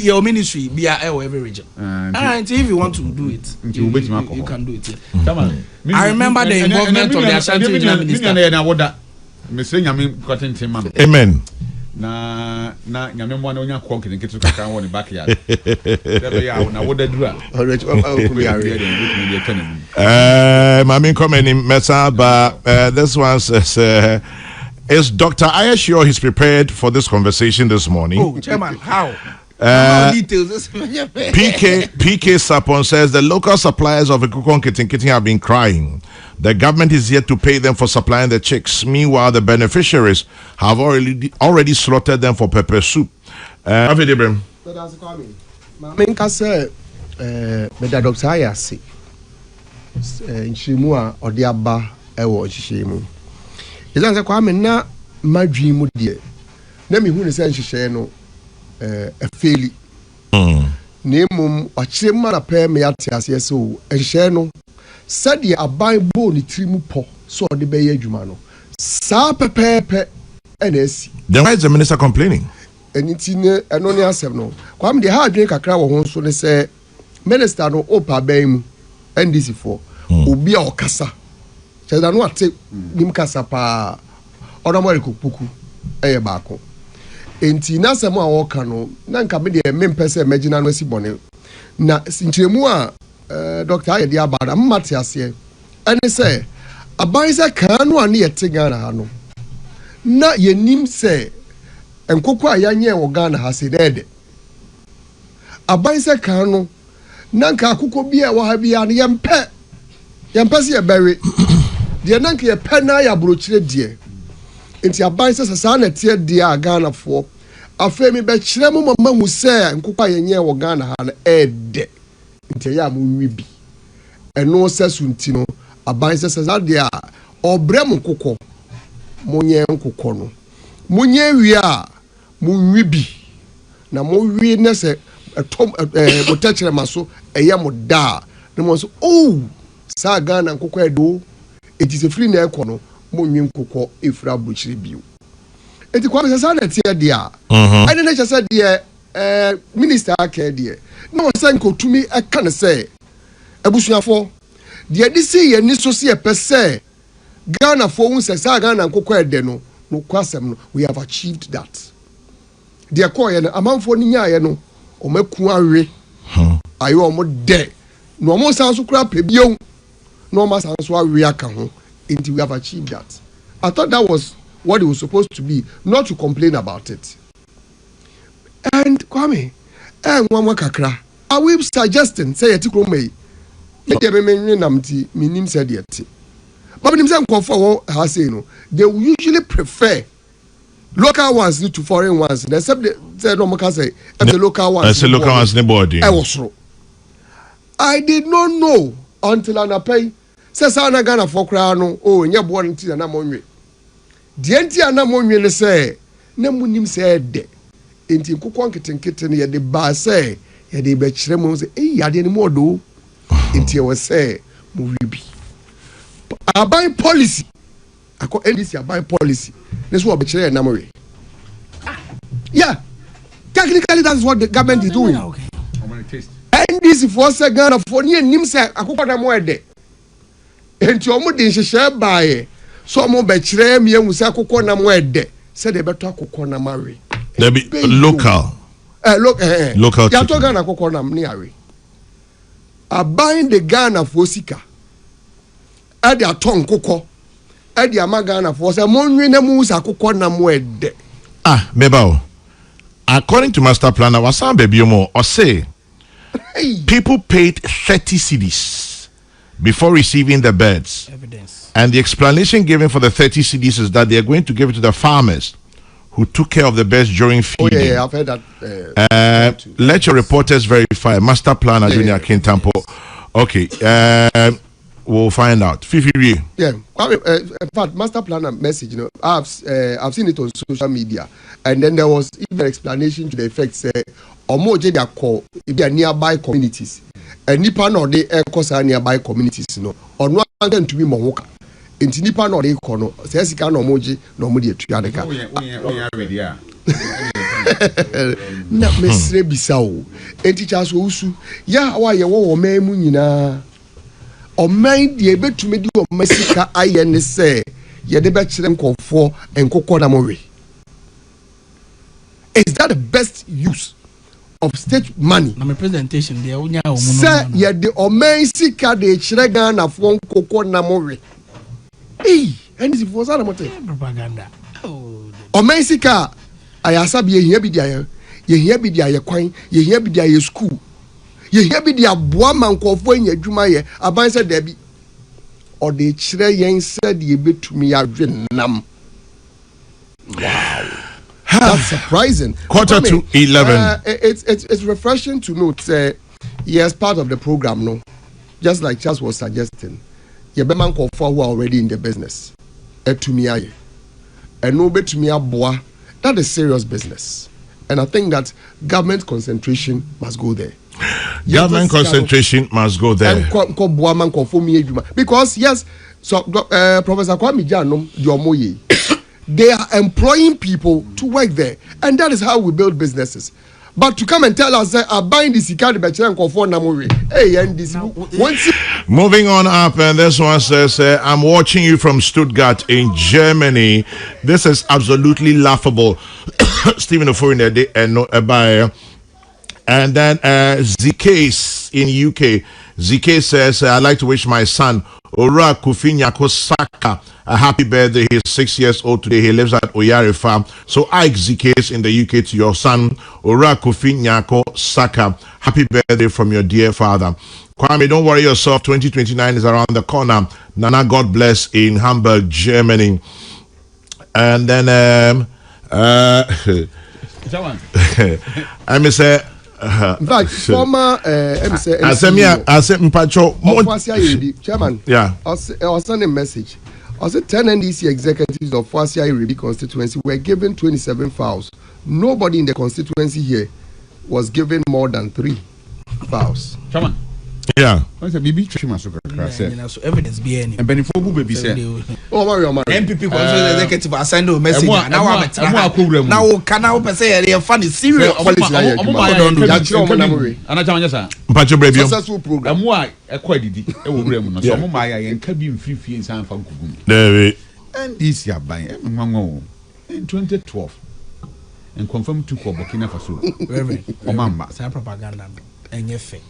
S3: Your ministry be every region. And if you want to do it, you can do it. I remember the involvement of the Ashanti Minister.
S2: Amen.
S5: Na nyame mo na onya kwa Nketenkete kaka won backyard. There ya na wo da dura.
S2: Mami comment in Mesaba. This one says is Dr. Ayeka sure he's prepared for this conversation this morning?
S3: Oh, Chairman, how? Details.
S2: PK Sapon says the local suppliers of Nketenkete have been crying. The government is yet to pay them for supplying the chicks. Meanwhile, the beneficiaries have already slaughtered them for pepper soup. Ibrahim.
S4: Menka say Dr. Ayeka say nchimu a odi aba ewo nhihye Izan say kwa me na madwi mu de. Na me hu ne say nhihye no efeli. Nemum achire mara pe me yate ase so nhihye no said aban bo ni trimu po so de be adwuma no sa pepepe NSC.
S2: Then why is the minister complaining?
S4: Anything eno ni asem no kwam de ha adwen kakra wo ho so ne say minister no opa ban mu NDC for obi a okasa cheda no ate nim kasa pa odomori kopuku eye baako enti na asem a wo ka no na nka me de mempese imagine no asibone na sinchemu a Dr. Ayeka abada mmate ase ene say aban se kan no ane yete Ghana ha no na yenim se Nkokor a yanye wo Ghana ha se dede aban se kan no nanka akoko bi a wo ha bi an yempe se yebere de nanka ye pe na ya brochire de enti aban se sasa na tie de a Ghana fo afemi be kire mu mama hu se Nkokor a yanye wo Ghana ha na ede enti ya mu nwi bi eno se sunti no aban se sasa de a obrem Nkokor monye Nkokor no munye wi a munwi bi na monwi ne se etom botachere maso eye mo da na mo so oh sa Ghana Nkokor edo eti se free na ekọ no monwi Nkokor efra buchiri biu eti kwa se sa na tie de a ene na che se de minister aka de na wo se nkotumi eka ne se ebusuafo de adi si ye ni so se pese Ghana for un se sa Ghana Nkokor ede no kwasem no we have achieved that de call ye no amanfo ni nya ye no o maku awe ayo o mo de no o mo san so kura pebio no o ma san so awe aka ho until we have achieved that. I thought that was what it was supposed to be, not to complain about it. And Kwame nwa kakra are we suggesting say yeti kromai me de me namti minim said yeti but minim say Nkokor ha say no they will usually prefer local ones to foreign ones except they no more say the local ones
S2: I say local ones ne body
S4: I did not know until an pay say sana Ghana for kra no oh nya bo nti na monwe de nti na monwe ne say na munim say de enti Nkokor Nketenkete ne ye de ba say ye de be kire mo say eh ade ne mo do enti we say mo wibi aban policy ako NDC aban policy this what be kire na mo we yeah technically that's what the government is doing. NDC for say Ghana for ni nim say Akokor na mo ede enti omo de nhyehyɛ baaye so omo be kire me hu say Akokor na mo ede say de beto Akokor na mawe
S2: there be local local
S4: ya to Ghana Akokor na ni awe aban de Ghana for sika ade aton Nkokor ade ama Ghana for say monwe na mu say Akokor na mo ede
S2: mebao according to master planner wasan baby mo or say people paid 30 cedis before receiving the birds.
S3: Evidence.
S2: And the explanation given for the 30 cedis is that they are going to give it to the farmers who took care of the birds during feeding.
S4: Oh, yeah, I've heard that.
S2: Let your reporters verify. Master planner, Junior Kintampo. Okay. We'll find out. Fifi.
S4: Yeah. In fact, master planner message, you know, I've seen it on social media. And then there was even an explanation to the effect, say, or more they are called if they are nearby communities. And nipa no they cause nearby communities, you know, or no one to be mohoka. In nipa no they kono, say sika no moji no modi etuadeka. Na mesre bisao. Enti cha so usu. Ya wa ye wo memu nyina. O man de betumi di o masika aye ne se ye de be kire Nkokor Nkokor na mowe. Is that the best use of state money?
S3: Na my presentation there unya o mu no.
S4: Say ye de o man sika de kire Ghana for Nkokor na mowe. And this was all
S3: propaganda.
S4: O man sika ayasa bi ye hia bi dia ye hia bi dia ye kwan ye hia bi dia ye school. Ye hia bi dia boa man Nkokor anya adwuma ye aban se da bi o de kire yen se de betumi adwe nam. Wow. That's surprising.
S2: 11:45.
S4: It's refreshing to note. Yes, part of the program, no. Just like Charles was suggesting, you be man Nkokor who are already in the business. Etumiaye, and no betumia boa. That is serious business, and I think that government concentration must go there.
S2: Government concentration must go there.
S4: Because yes, so Professor Kwame Janom Diomoye. They are employing people to work there, and that is how we build businesses. But to come and tell us that I'm buying this card,
S2: moving on up, and this one says, I'm watching you from Stuttgart in Germany. This is absolutely laughable. Stephen Oforinede and no buyer. And then ZK in UK. ZK says, I'd like to wish my son Ora Kofi Nyako Saka, a happy birthday. He's 6 years old today. He lives at Oyare Farm. So Ike ZKs in the UK to your son, Ora Kofi Nyako Saka. Happy birthday from your dear father. Kwame, don't worry yourself. 2029 is around the corner. Nana, God bless in Hamburg, Germany. And then I may say
S4: in fact, former
S2: I said Mpacho
S4: chairman.
S2: Yeah.
S4: I was sending a message. I said 10 NDC executives of Fuasia Iribi constituency were given 27 files. Nobody in the constituency here was given more than 3 files.
S5: Chairman.
S2: Yeah.
S5: I said, "Bibi, Trishima Sokra said."
S3: So evidence be any.
S5: And Benifo baby said,
S4: Oh, Mario,
S3: MPP executive I send a message. Now I'm now can I say they are funny serious.
S2: Mpacho baby.
S4: Successful program.
S5: Why a quite did it? No, some Maya and Cabin Fifi and San Fancubum.
S2: David.
S5: And this year by in 2012 and confirmed to Burkina Faso. Omamba.
S3: Some propaganda and your face.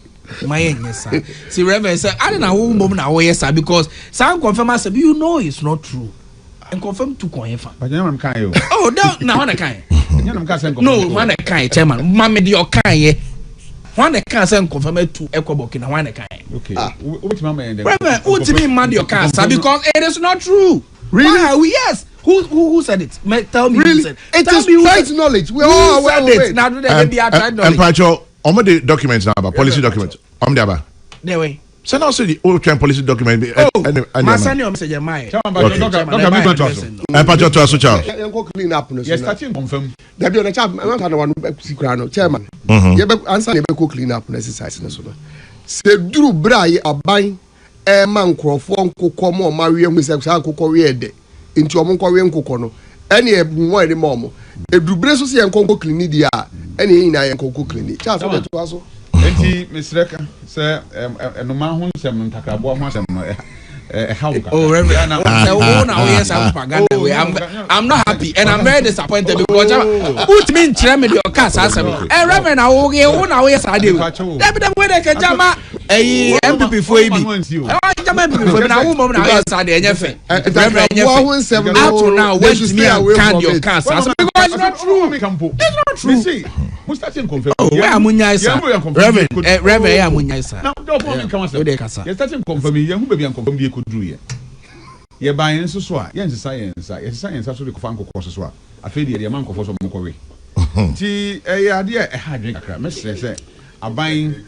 S3: My yes, see, Reverend said, I don't know who moment now, yes, sir, because some confirm us, you know it's not true. And confirm to Coinfa.
S5: But you know, I'm kind.
S3: Oh, now one a kind.
S5: No,
S3: one a kind, chairman, Mamma, your kind. One a can't send confirm to Equabok in one a kind.
S5: Okay, which mamma and
S3: Reverend, who to me, man, your car, sir, because it is not true. Really? Yes. Who said it? Tell me.
S4: Really? It is right knowledge. We all aware of it.
S3: Now, do they be outside knowledge?
S2: Mpacho, the documents now about policy documents. The other.
S3: No way.
S2: Send also the old time policy document.
S3: My son, your message, my.
S2: Mpacho to us, Charles.
S4: Clean up.
S5: Yes, starting confirm.
S4: There be on a chap. I'm not one chairman. You answer the clean up exercise. Say, Drew Bray, a buying a man crofon, Kokomo, Mario, Mr. Nkokor, into a Monkorean Kokono. Any more the momo. A Dubreso and Congo Clinidia, any in I and Coco Clinic. Charles, also.
S5: Miss Reka, sir, no man who some Takabo,
S3: oh, Reverend, yes, I'm not happy and I'm very disappointed because put me in Tremid your cast. And Reverend, I will get one hour. Yes, I do. Every way they can jam a MPP for you. I woman, I said, Reverend, now went to me and can't your cast. It's not true. It's not true. See, who's starting confirm? Reverend, Amunyasa. Now, don't come and you're starting confirming young baby and confirm you could do it. You're buying so swat, yes, science, actually Fanko courses. I feel the amount of Mokore. See, a idea, a hard drink, Mr. Say, I'm buying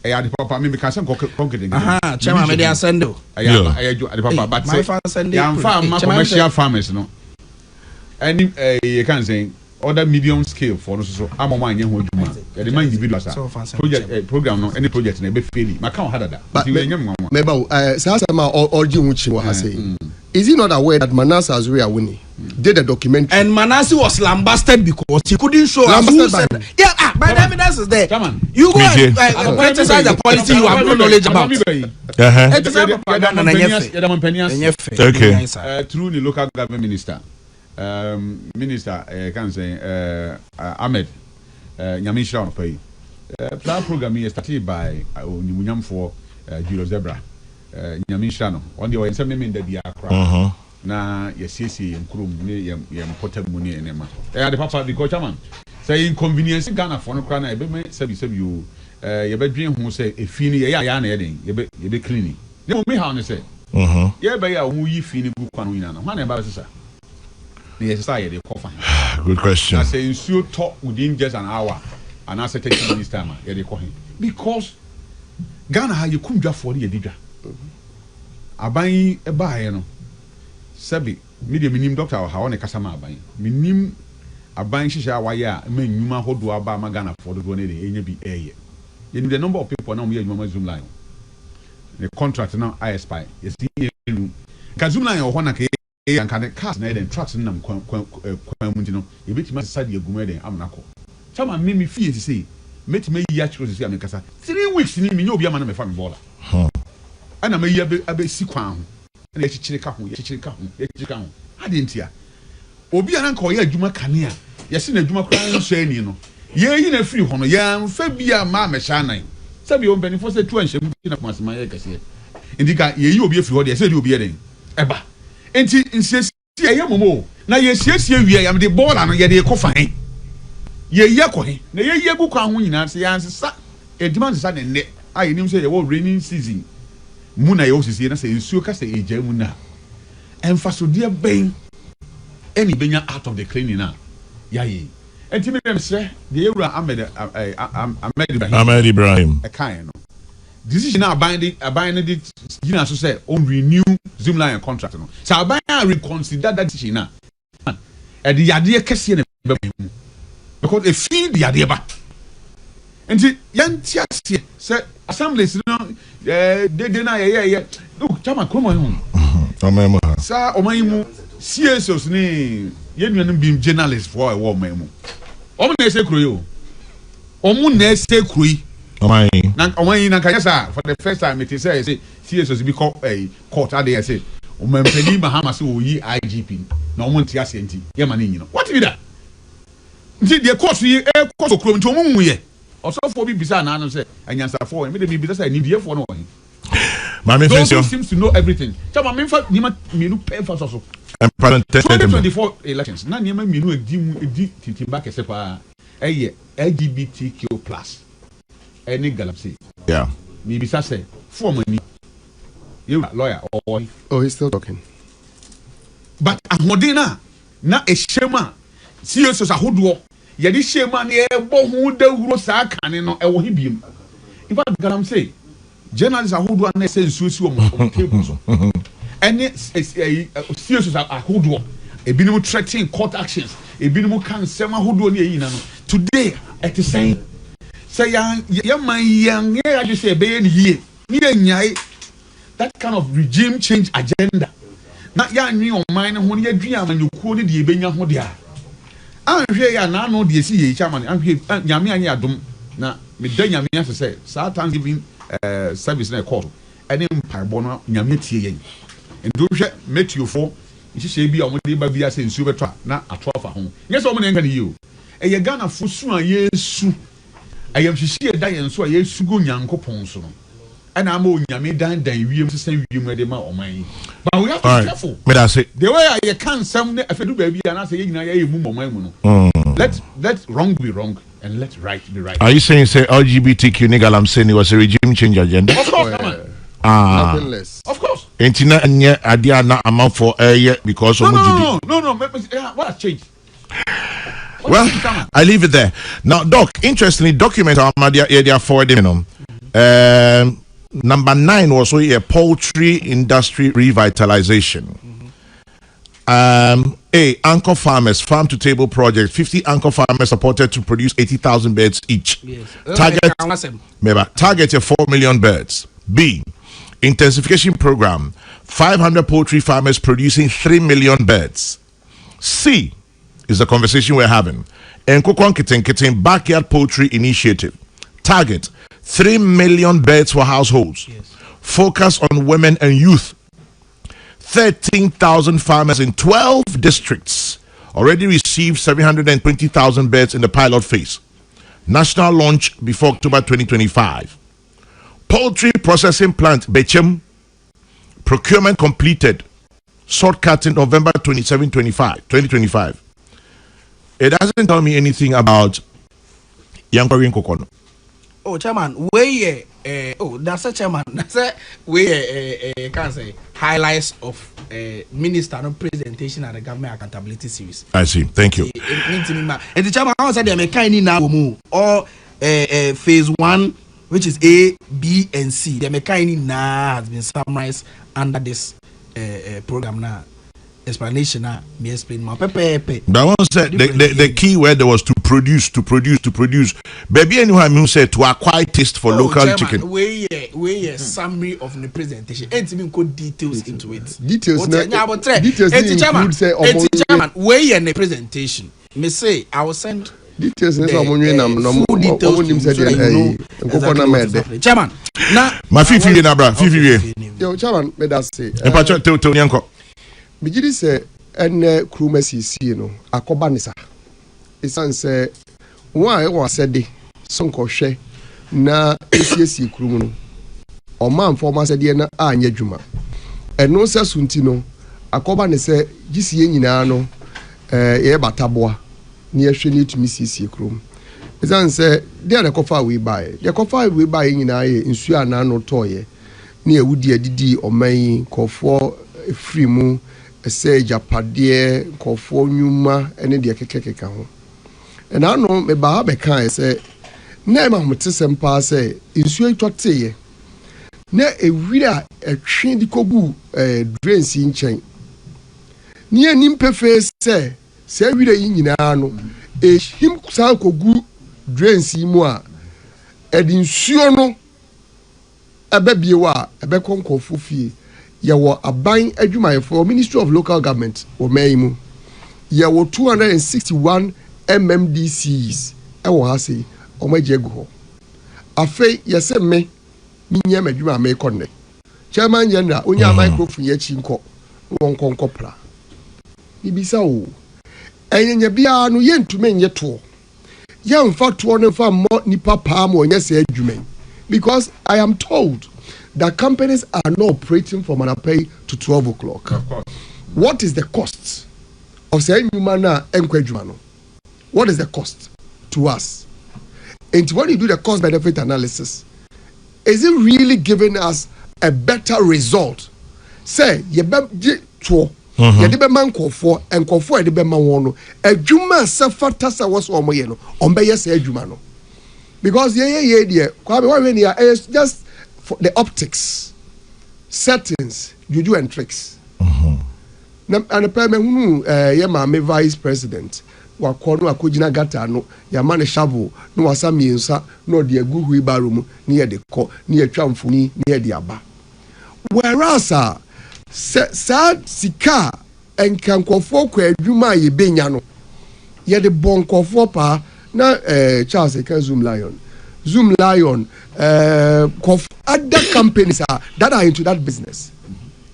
S3: a yard papa, maybe because I'm conquering. Aha, Chama Media Sendo. I do at the papa, but my father send commercial farmers, no. And you can say, other medium scale for so I'm on young the man individuals project program no any project na be fail my count had that but
S4: maybe Sasama or Jimuchi was saying is he not aware that Manasseh Azria Winnie did a documentary
S3: and Manasseh was lambasted because he couldn't show us who said yeah but the evidence is there you go and criticize the policy you have no knowledge about
S5: okay through the local government minister can say Ahmed Nyamisha on pay. Plan program is started by Nimunyam for Julius Zebra Nyamisha no. On the way, some men that the Accra. Na yesi and Krum near Potter Muni and Emma. The papa the coach man. Say inconvenience Ghana for no crana. I be say you bedroom who say a fini ya adding you be cleaning. No me how say. Yeah, by a wee fini book one winner. One about sir. Yes,
S2: good question.
S5: I say you talk within just an hour and I say 30 minutes time. Because Ghana you couldn't just for the edita. I buy a buy, you know. Sabi, medium minim doctor or how on a Casama buying. Minim a buying shisha wire, men you ma hold do Abama Ghana for the one in be a year. You know the number of people now here in Zoomlion. The contract now I spy. You see, Zoomlion or one and can cast and trucks in them quamuntino. You bet my side your gumede, I'm not. Someone made me fear to say, met me yachos to see America. 3 weeks in me, you'll be a man of a family baller. And I may be a bit sick one. And let you check out. I didn't hear. Obi an uncle, yeah, Juma Kania. Yes, in a Juma crying, saying, you know. Ye in a free honor, yam, Fabia, Mamma Shana. Sabi on benefits 2 and 17 of my Ayeka. indika ye yi obi afiri ho de say de obi eden eba enti nsiesie ye momo na ye siesie wie ya me de ball ano ye de kofa hen ye ko hen na ye gu kwa ho nyina se yansesa edima nsesa ne ne ayi nim say ye wo raining season mu na ye osisi na say nsuo ka say eja mu na emfaso de ben any benya out of the cleaning na ya ye enti me say the ewura Ahmed Ibrahim e kan no decision now binding the you know so say on renew Zoomlion contract no so abaya reconsider that decision now and the idea kese na because a feed the idea ba and yantia say assemblies no de na ye look chama kromo hu sa omanyimu CSOs ni yenuanum bim journalists for a war memu omo na ese kroyo omo na ese kroyi na kanyasa for the first time it is say CSOs be called a court ade say omampani Mahama say oyi IGP na omo ntia senti ye ma na nyino what be that nti de court yi court okrom nti omo nwuye osofo bi bisa na anu say anyansa for me de bi bisa say ni die for no ohin
S2: Mami Fensio
S5: seems to know everything chama me fa ni ma minu pay for so 2024 elections na ni ma minu edi titimba kese pa LGBTQ+ any galaxy.
S2: Yeah.
S5: Maybe say for money. You lawyer or
S4: he's still talking.
S5: But Modena na a shema. See us as a hoodwo. Yadi shema ni ebo hu de wuro sa kan no e wo hibiem. In fact, galam say journalists are hoodwo na say nsuosi o table so. Any see us as a hoodwo. Ebinim threatening court actions. Ebinim kan sema hoodwo ni eyi na no. Today it is saying say young I just say be ye that kind of regime change agenda na ya nwi on mind ho ne adua amanyukuo ne de ebenya ho de a anhwe ya na no de si ye chairman anhwe nyame anya adom na me da nyame ase say Thanksgiving service na call ene mpaibo no nyame tie yen ndo hwe metufo nhihye bi a mo de ba bi ase nsu betwa na atofa ho yes o mo ne nka ne yi o eye Ghana fosu a yesu ayam hihye da yen so a yesu go Nyankopon so no ana ama onyame dan wiem sesen wiem de ma oman but we have to be careful
S2: me that say
S5: the way I can some afedu ba bi ana say yina ya emu oman mu no let wrong be wrong and let right be right.
S2: Are you saying say LGBTQ Nigalam saying it was a regime change agenda?
S5: Of course, man.
S4: Nothing less.
S5: Of course.
S2: Entina anya adia na amount for because of
S5: no. What has changed?
S2: Well, I leave it there. Now, Doc, interestingly, document they are forwarding. Number 9 was a poultry industry revitalization. Anchor farmers, farm to table project. 50 anchor farmers supported to produce 80,000 birds each. Yes. Target 4 million birds. B, intensification program. 500 poultry farmers producing 3 million birds. C is the conversation we're having. Nkokor Nketenkete backyard poultry initiative. Target 3 million birds for households. Yes. Focus on women and youth. 13,000 farmers in 12 districts already received 720,000 birds in the pilot phase. National launch before October 2025. Poultry processing plant Bechem. Procurement completed. Shortcut in November 2025. It doesn't tell me anything about Nkokor.
S3: Oh, Chairman, where that's a chairman. That's a where can say highlights of minister no presentation at the government accountability series.
S2: I see. Thank you.
S3: And the chairman how said they make kind now or phase 1, which is A, B, and C. The mechanic now has been summarized under this program now. Explanation now me explain my pepe.
S2: But one said the key word there was to produce. Baby anyone who said to acquire taste for local
S3: chairman,
S2: chicken.
S3: We summary of the presentation. Ain't even go details into it.
S4: Details
S3: include say chairman we in the presentation. Me say I will send
S4: details full details
S3: chairman na
S2: my fifi na bra fifi
S4: yo chairman me that say
S2: to yanko
S4: me gidi say en krumasi no akoba nisa isan say one e wa said de sonko hwe na esiesi krum no ɔman fɔma sɛ deɛ na anyɛ dwuma ɛno sɛ sunti no akɔba ne sɛ gyisie nyinaa no yɛ bataboa ne yɛhwɛ ne tumi siesie kurom ɛsan sɛ deɛ na kɔfa we bae deɛ kɔfa we bae nyinaa yɛ nsuo anan no tɔɔyɛ ne awudi adidi ɔman kɔfoɔ free mu ɛsɛ japadeɛ kɔfoɔ nnwuma ne deɛ kekekeka ho ɛna no me ba bɛka sɛ na ma mte sɛm paa sɛ nsuo tɔteɛ na ewiri a ɛtwe de kogu drains nkyɛn ne anim pefee sɛ sɛ ewiri yi nyinaa no ehim san kogu drains mu a ɛde nsuo no ɛbɛbie a ɛbɛkɔ nkɔfo fie yɛwɔ aban adwumayɛfo Ministry of Local Government wɔ man mu yɛwɔ 261 MMDCs ɛwɔ ha sei ɔmo agye gu hɔ afei yɛsɛ me nyɛ madwuma me kɔnne chairman general onya microphone yɛ chi nkɔ wɔnkɔ pra bibisa o ɛnyɛ bia no yɛntume nyɛ toɔ yɛmfa toɔ no fa mmɔ nipa paa ma ɔnyɛ sɛ adwuma because I am told that companies are not operating from Anapay to 12 o'clock. What is the cost of saying human no? What is the cost to us? And when you do the cost benefit analysis, is it really giving us a better result? Say, you be to you de be man kofo and kofo de be man wono. Adwuma Sefa tasa was omo ye no. Ombe ye say adwuma no. Because yeah, kwa be when is just for the optics, settings, juju and tricks. And the permanent yema vice president wakɔno akɔgyina gata no yama ne shovel no wasa miensa no de agu hui barum ne ye de kɔ ne ye twa mfoni ne ye de aba whereas sa sika enkankɔfo kɔ adwuma ye benya no ye de bonkɔfo pa na Charles Eka Zoomlion other companies that are into that business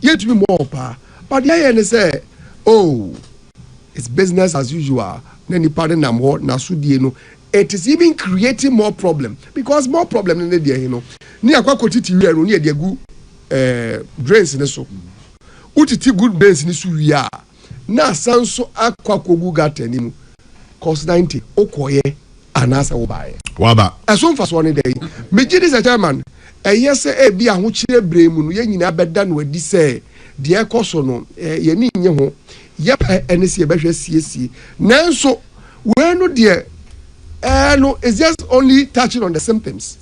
S4: yet to be more pa but yeah say oh it's business as usual. It is even creating more problem because more problem in the day, you know. Near Quakoti, near the good drains in the so. Utiti good drains in the suya. Na sanso aquacogu gatenim cost 90 okoye anasa obaye. Waba. As soon as one day, Majid is a German. A yes, a be a huchire bremu, yen abedan with this say, dear Cosono, ye ho. Yep, NDC better CSC. Now, so we're not there. No, it's just only touching on the symptoms.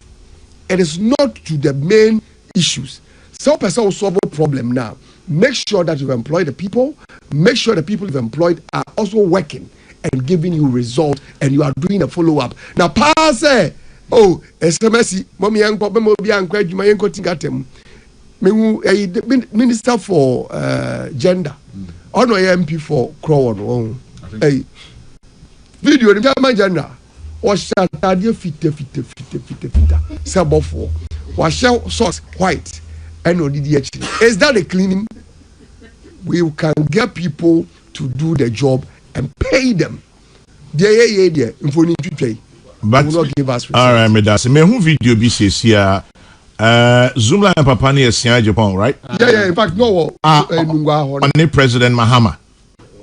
S4: It is not to the main issues. Some person will solve a problem now. Make sure that you've employed the people. Make sure the people you've employed are also working and giving you results, and you are doing a follow up. Now, pass oh, SMS, mommy and papa, mobi and quite my uncle Tingatem. Minister for gender. On no MP for Crown. Hey, video the German general was shatadia fita. Sabofo was shell sauce white and no DDH. Is that a cleaning? We can get people to do the job and pay them. Yeah. Info to pay. But will not give us results. All right, me that's me who video be says here. Zoomlion Papa ni Japan, right? Yeah. In fact, no. On President Mahama.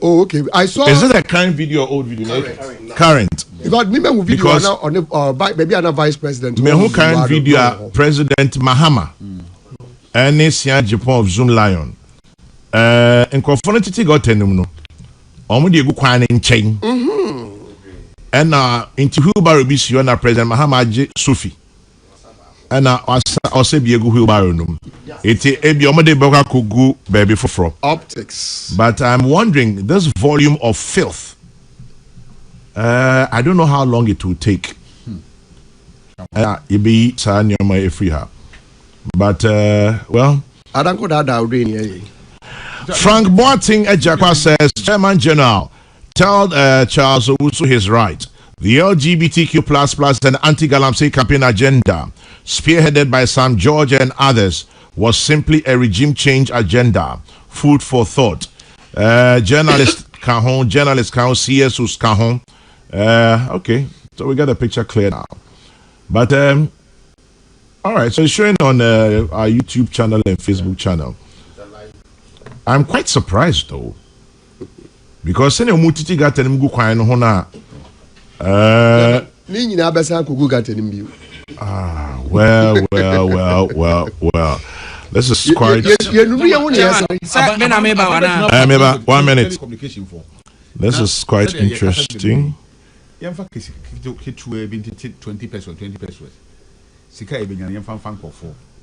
S4: Oh, okay. I saw. Is it a current video or old video? Current. Because me video because on the maybe another vice president. Me who current video President Mahama. And Japan of Zoomlion. Nkokor titi got tenum no. Omo de egu kwan nkyɛn. And into wheelbarrow bi si na President Mahama age Sophie. And also be a good wheelbarrow. It's a biomade boga kugu baby for optics. But I'm wondering this volume of filth. I don't know how long it will take. It be my free her. But well, I don't go that Frank Boating Ejakwa says, Chairman General, tell Charles Owusu his right. The LGBTQ++ and anti-Galamsey campaign agenda, spearheaded by Sam George and others, was simply a regime change agenda. Food for thought. Journalist Kahon, CSU's Kahon. Okay, so we got the picture clear now. But
S2: All right, so it's showing on our YouTube channel and Facebook channel. I'm quite surprised though, because sene omutiti gata nimgu kwa no hona.
S4: Ni nyina besa kogu gata nimbi.
S2: Well. This is quite. 1 minute. This is quite interesting.
S5: 20 pesos.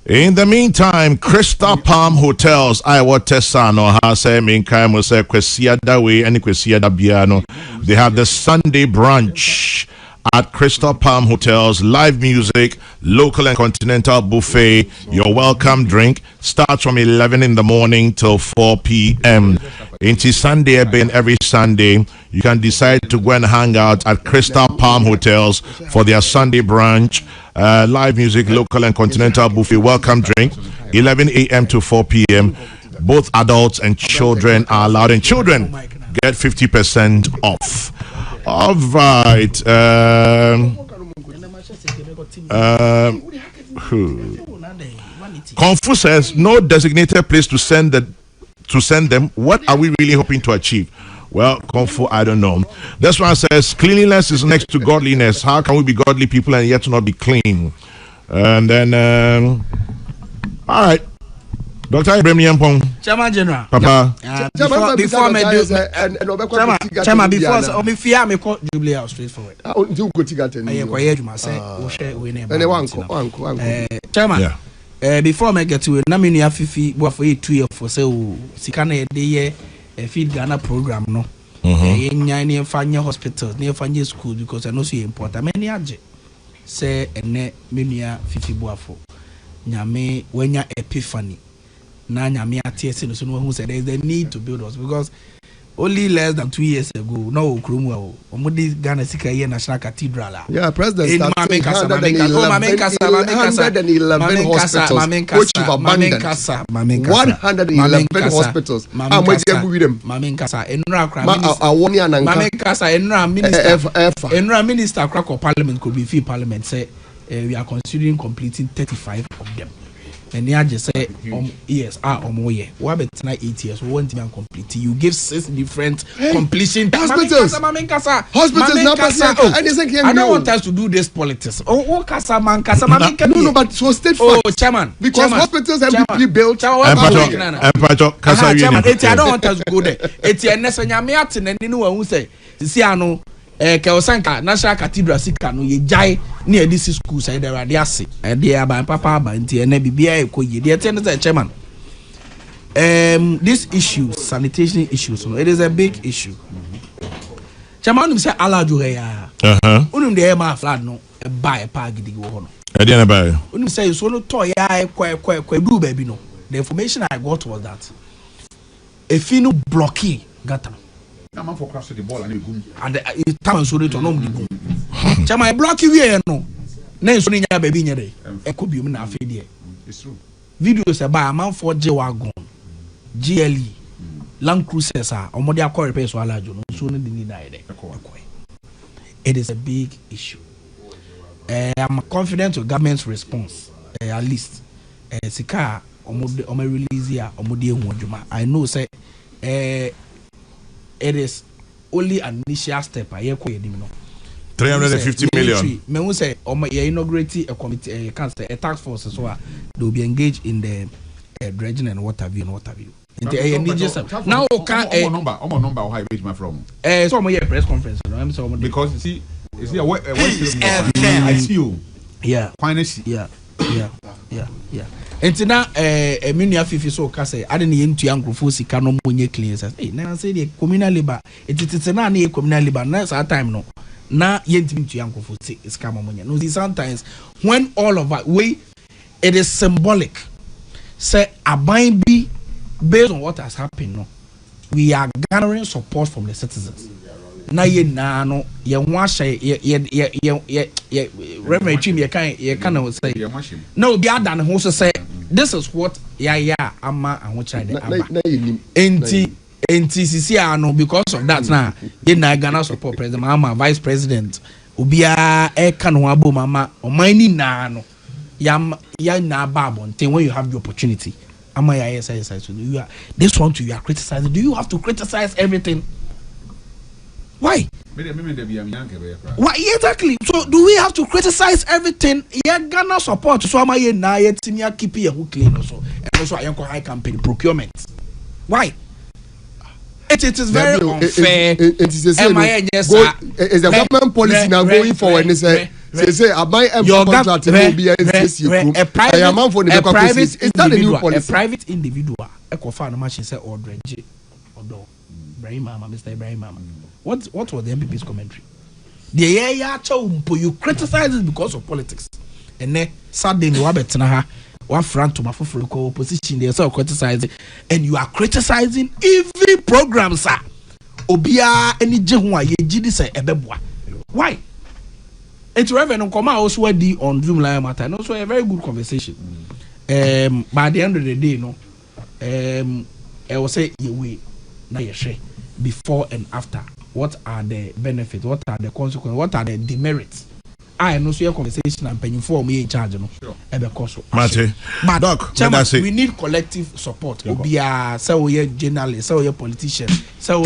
S2: In the meantime, Crystal Palm Hotels, Iowa Tessano, Hase, Minkai, say Quesia Dawe, and Quesia Dabiano. They have the Sunday brunch at Crystal Palm Hotels. Live music, local and continental buffet. Your welcome drink starts from 11 in the morning till 4 p.m. Into Sunday, being every Sunday, you can decide to go and hang out at Crystal Palm Hotels for their Sunday brunch. Live music, local and continental buffet, welcome drink, 11 a.m. to 4 p.m. Both adults and children are allowed, and children get 50% off. All right. Confu says no designated place to send them. What are we really hoping to achieve? Well, Confu, I don't know. This one says cleanliness is next to godliness. How can we be godly people and yet not be clean? And then, all right. Dr. Ibrahim Yampong.
S3: Chairman General.
S2: Papa.
S3: Before me do, Chairman, before me fear me call Jubilee out straightforward.
S4: Do go to get in.
S3: I quite you must say we share we name.
S2: Chairman.
S3: Before me get to na me nua fifi bo for 2 years for say o sika na dey ye feed Ghana program no. Nya ne fanya hospitals, ne fanya school because I know so important. Many age say ene me nua fifi bo afo. Nyame wenya epiphany. Na nyame atiese no so no who said there is the need to build us because only less than 2 years ago no okromu omudi Ghana sika ye national cathedral.
S4: Yeah, president
S3: in Mame Kasa 111 hospitals. Mame Kasa enra kra minister crack of parliament could be free parliament say we are considering completing 35 of them. And they just say yes, year. What about 8 years? We want to complete. You give 6 different completion
S4: hospitals.
S3: I don't want us to do this politics. Oh, Kasa man, Kasa man.
S4: No, but so state
S3: chairman.
S4: Because hospitals have been built.
S3: Chairman, I don't want us to go there. It's a necessary meeting, and you know who say, see, I know. Kaosanka National Cathedral sika no ye jai ne NDC school say there ade ase dey aban papa aban nti na bibia ekoye dey tell the chairman this issue sanitation issues no it is a big issue. Chairman say alajo he ya unum dey ma flood no e buy pa gidi wo ho no
S2: e dey na buy
S3: unum say so no to ya kwa do baby no the information I got was that a finu blocky gata
S5: I'm for cross the ball and you go.
S3: And it turns so to no go. Chama block you no. Na so nya baby nya dey. E ko biom na afi dey.
S5: It's true.
S3: Videos about man for J-Wagon, GLE, Land Cruisers are omode akọ repair so alajo no so no dey die. It is a big issue. I'm confident with government's response. At least sika omode release here omode ehu adwuma. I know say it is only an initial step. I hear
S2: 350 million.
S3: Me who say inaugurate a committee, a task force, so they will be engaged in the dredging and what have you. Now,
S5: number how I my from.
S3: So my press conference.
S5: Because you see, I see you.
S3: Yeah. Yeah. And now, a mini fifi so say, I didn't into young Grufosi cano money cleans. Hey, now I say the communal labor. It is a near communal labor. That's our time no. Now, yet to young Grufosi is come money. No, sometimes when all of us it is symbolic. Say, a bind be based on what has happened. No, we are gathering support from the citizens. Na ye na no ye wash ye Reverend Chim ye can say no be adan ho so say this is what ama and which enti sisi ano because of that na ye na Ghana support president ama vice president obia e kan ho abo mama o mani na no na babon thing when you have the opportunity. Am I yes so you are this one to you are criticizing. Do you have to criticize everything? Why? Why exactly? So do we have to criticize everything? Yeah, Ghana support. So am I na yet timia keep here who clean also. And also Ayeka high campaign procurement. Why? It is very unfair.
S4: Is the government policy now going forward? They say I buy a contract will be a private. Is that a new policy?
S3: A private individual. A co-founder machine say Audrey J. Although Ibrahim Mama, Mr. Ibrahim Mama. What was the MPP's commentary? The you criticize it because of politics. And then suddenly one front to my opposition they are criticizing, and you are criticizing every program, sir. Obia any jehua ye jidi say ebebwa. Why? It's Reverend Nkokor also on Zoomlion matter, and also a very good conversation. By the end of the day, I will say we na share before and after. What are the benefits? What are the consequences? What are the demerits? I know so your conversation and paying for me in charge, no.
S2: Mate,
S3: Doc, we need collective support. Obia, say we journalists, say we politicians, say we